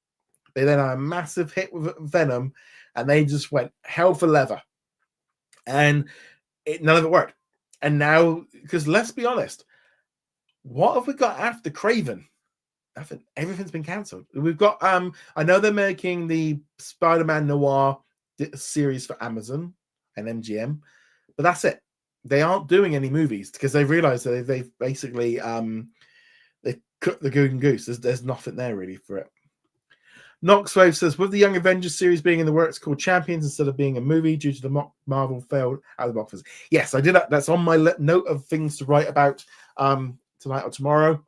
They then had a massive hit with Venom and they just went hell for leather and none of it worked. And now, because let's be honest, what have we got after Craven? Everything's been cancelled. We've got I know they're making the Spider-Man Noir series for Amazon and MGM, but that's it. They aren't doing any movies because they've realized that they've basically they cooked the Golden Goose. There's nothing there really for it. Knoxwave says, with the Young Avengers series being in the works called Champions instead of being a movie due to the Marvel failed out of the box office. Yes, I did that. That's on my note of things to write about tonight or tomorrow.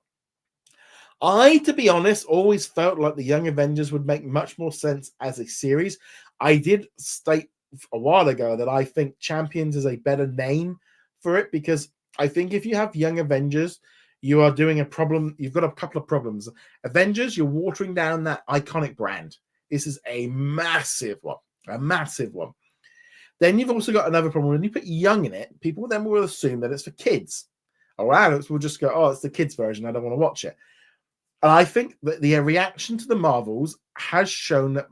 I, to be honest, always felt like the Young Avengers would make much more sense as a series. I did state a while ago that I think Champions is a better name for it because I think if you have Young Avengers, you are doing a problem. You've got a couple of problems. Avengers, you're watering down that iconic brand. This is a massive one, Then you've also got another problem. When you put young in it, people then will assume that it's for kids. Or adults will just go, oh, it's the kids version. I don't want to watch it. And I think that the reaction to the Marvels has shown that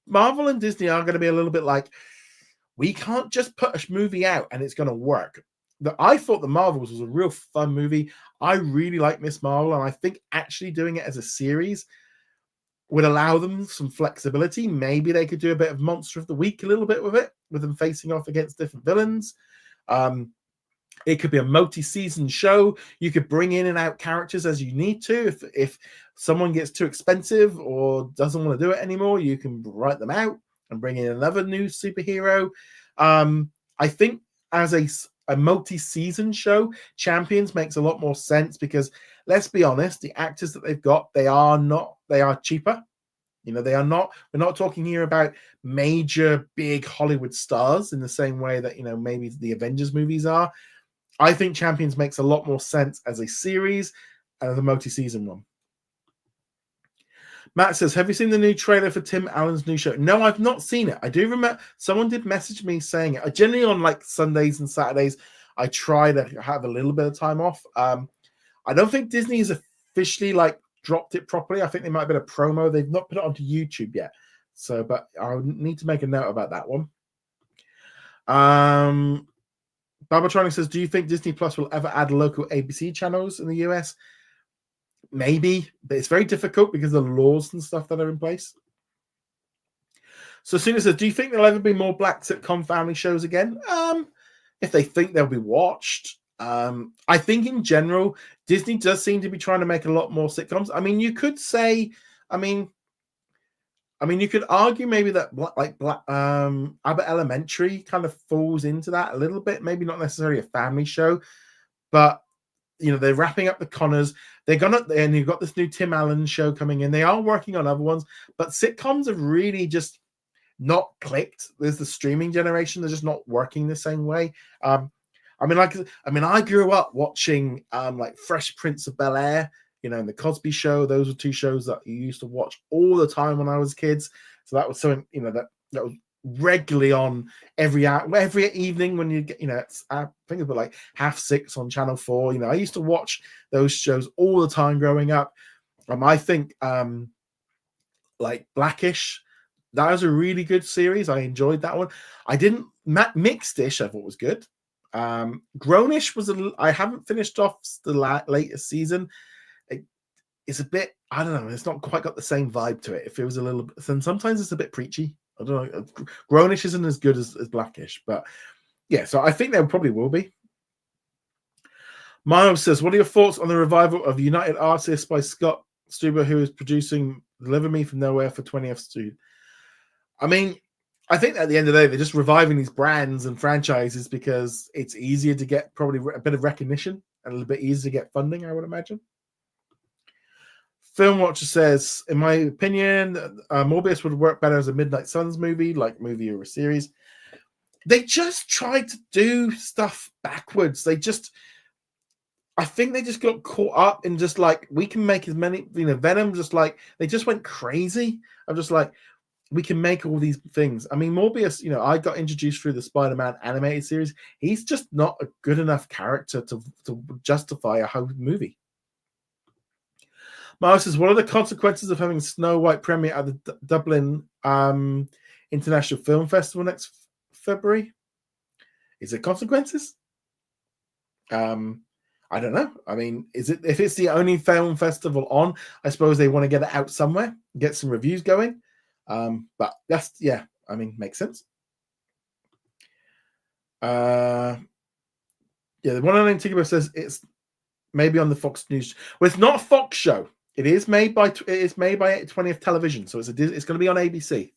Marvel and Disney are going to be a little bit like, we can't just put a movie out and it's going to work. I thought the Marvels was a real fun movie. I really like Miss Marvel, and I think actually doing it as a series would allow them some flexibility. Maybe they could do a bit of Monster of the Week a little bit with it, with them facing off against different villains. It could be a multi-season show. You could bring in and out characters as you need to. If someone gets too expensive or doesn't want to do it anymore, you can write them out and bring in another new superhero. I think as a multi-season show, Champions makes a lot more sense because, let's be honest, the actors that they've got, they are cheaper. They are not, we're not talking here about major big Hollywood stars in the same way that, maybe the Avengers movies are. I think Champions makes a lot more sense as a series and as a multi-season one. Matt says, have you seen the new trailer for Tim Allen's new show? No, I've not seen it. I do remember someone did message me saying it. I generally on like Sundays and Saturdays, I try to have a little bit of time off. I don't think Disney has officially dropped it properly. I think they might have been a promo. They've not put it onto YouTube yet. So, but I'll need to make a note about that one. Babatronic says, do you think Disney Plus will ever add local ABC channels in the US? Maybe, but it's very difficult because of the laws and stuff that are in place. So Suna says, do you think there'll ever be more black sitcom family shows again? If they think they'll be watched. I think in general, Disney does seem to be trying to make a lot more sitcoms. I mean, you could say, you could argue maybe that Abbott Elementary kind of falls into that a little bit. Maybe not necessarily a family show, but they're wrapping up the Connors. And you've got this new Tim Allen show coming in. They are working on other ones, but sitcoms have really just not clicked. There's the streaming generation. They're just not working the same way. I grew up watching like Fresh Prince of Bel-Air, and the Cosby Show. Those were two shows that you used to watch all the time when I was kids. So that was something, that was regularly on every evening when you get, I think it was like 6:30 on Channel 4. I used to watch those shows all the time growing up. I think like Blackish, that was a really good series. I enjoyed that one. I didn't Mixed-ish, I thought was good. Grownish was I haven't finished off the latest season. It's a bit, I don't know, it's not quite got the same vibe to it. It feels a little bit, and sometimes it's a bit preachy. I don't know. Grownish isn't as good as Blackish, but yeah, so I think there probably will be. Miles says, what are your thoughts on the revival of United Artists by Scott Stuber, who is producing Deliver Me From Nowhere for 20th Street? I mean, I think at the end of the day, they're just reviving these brands and franchises because it's easier to get probably a bit of recognition and a little bit easier to get funding, I would imagine. Film Watcher says, in my opinion, Morbius would work better as a Midnight Suns movie or a series. They just tried to do stuff backwards. I think they just got caught up in just like, we can make as many, Venom, just like, they just went crazy. I'm just like, we can make all these things. I mean, Morbius, I got introduced through the SpiderMan animated series. He's just not a good enough character to justify a whole movie. Miles says, what are the consequences of having Snow White premiere at the Dublin International Film Festival next February? Is there consequences? I don't know. I mean, if it's the only film festival on, I suppose they want to get it out somewhere, get some reviews going. But that's, yeah, I mean, makes sense. The one on Antigua says it's maybe on the Fox News. Well, it's not a Fox show. It is made by 20th Television, so it's going to be on ABC.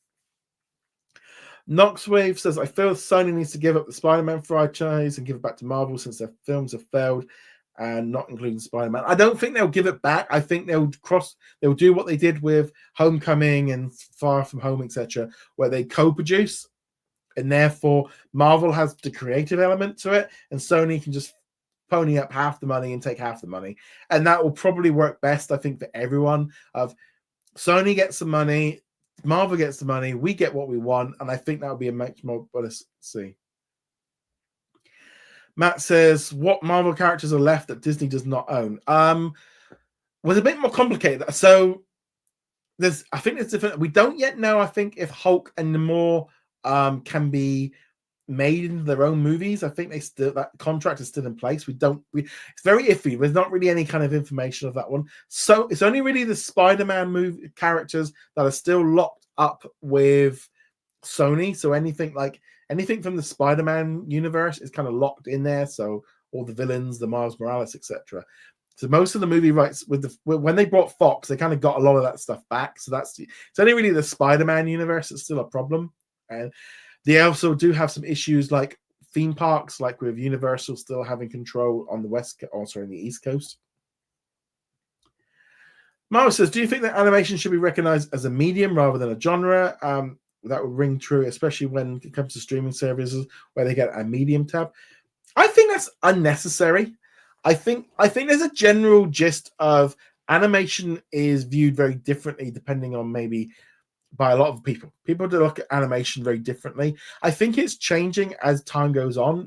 Noxwave says, I feel Sony needs to give up the Spider-Man franchise and give it back to Marvel since their films have failed, and not including Spider-Man. I don't think they'll give it back. I think they'll do what they did with Homecoming and Far From Home, etc., where they co-produce, and therefore Marvel has the creative element to it, and Sony can just pony up half the money and take half the money. And that will probably work best, I think, for everyone. Of Sony gets the money, Marvel gets the money, we get what we want, and I think that would be a much more better see. Matt says, what Marvel characters are left that Disney does not own? Was a bit more complicated. So I think it's different. We don't yet know, I think, if Hulk and Namor can be made into their own movies. I think that contract is still in place. It's very iffy. There's not really any kind of information of that one. So it's only really the Spider-Man movie characters that are still locked up with Sony. So anything from the Spider-Man universe is kind of locked in there. So all the villains, the Miles Morales, etc. So most of the movie rights when they brought Fox, they kind of got a lot of that stuff back. So it's only really the Spider-Man universe that's still a problem. And they also do have some issues like theme parks, like with Universal still having control on the East Coast. Mara says, do you think that animation should be recognized as a medium rather than a genre? That would ring true, especially when it comes to streaming services where they get a medium tab. I think that's unnecessary. I think there's a general gist of animation is viewed very differently depending on maybe by a lot of people. People do look at animation very differently. I think it's changing as time goes on.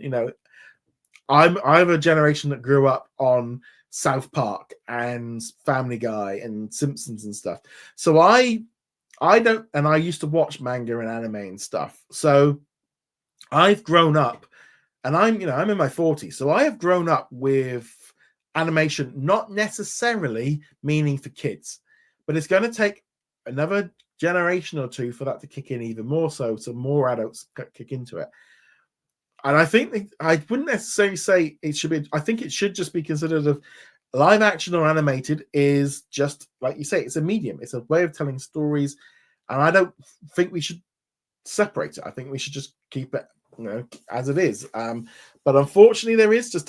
I'm a generation that grew up on South Park and Family Guy and Simpsons and stuff. So I used to watch manga and anime and stuff. So I've grown up, and I'm in my 40s. So I have grown up with animation, not necessarily meaning for kids, but it's going to take another generation or two for that to kick in even more so more adults kick into it. And I think I wouldn't necessarily say it should be, I think it should just be considered of live action or animated is just, like you say, it's a medium. It's a way of telling stories. And I don't think we should separate it. I think we should just keep it, as it is. But unfortunately, there is just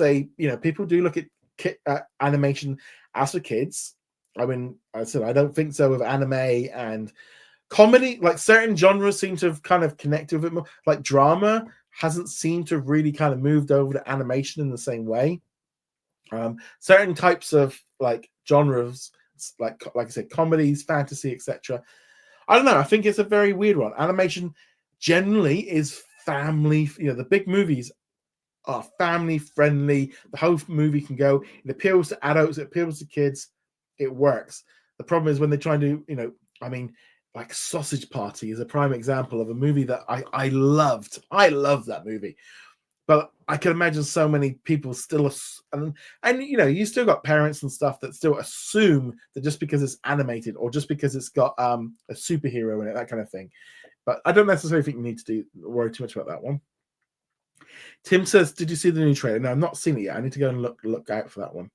people do look at animation as for kids. I mean, I said, I don't think so with anime and comedy, like certain genres seem to have kind of connected with it more. Like drama hasn't seemed to really kind of moved over to animation in the same way. Certain types of like genres, like I said, comedies, fantasy, etc. I don't know. I think it's a very weird one. Animation generally is family. The big movies are family friendly. The whole movie can go. It appeals to adults. It appeals to kids. It works. The problem is when they try and do, like Sausage Party is a prime example of a movie that I loved. I love that movie. But I can imagine so many people still, and you still got parents and stuff that still assume that just because it's animated or just because it's got a superhero in it, that kind of thing. But I don't necessarily think you need to worry too much about that one. Tim says, "Did you see the new trailer?" No, I've not seen it yet. I need to go and look out for that one.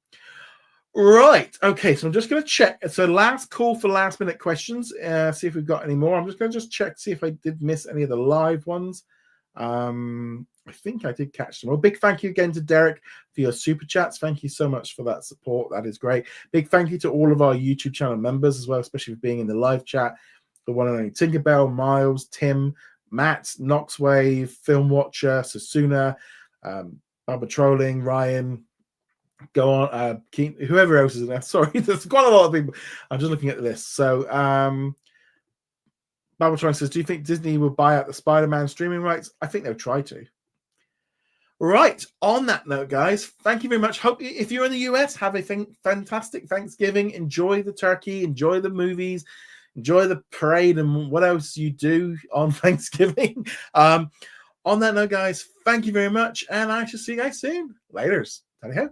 Right. Okay. So I'm just going to check. So last call for last minute questions. See if we've got any more. I'm just going to check, see if I did miss any of the live ones. I think I did catch them. Well, big thank you again to Derek for your super chats. Thank you so much for that support. That is great. Big thank you to all of our YouTube channel members as well, especially for being in the live chat. The one and only Tinkerbell, Miles, Tim, Matt, Knoxwave, Film Watcher, Sasuna, Barbara Trolling, Ryan, go on, whoever else is in there. Sorry, there's quite a lot of people. I'm just looking at the list. So, Barbara Trolling says, "Do you think Disney will buy out the Spider-Man streaming rights?" I think they'll try to. Right. On that note, guys, thank you very much. Hope if you're in the US, have a fantastic Thanksgiving. Enjoy the turkey. Enjoy the movies. Enjoy the parade and what else you do on Thanksgiving. On that note, guys, thank you very much, and I shall see you guys soon. Laters. Tally ho.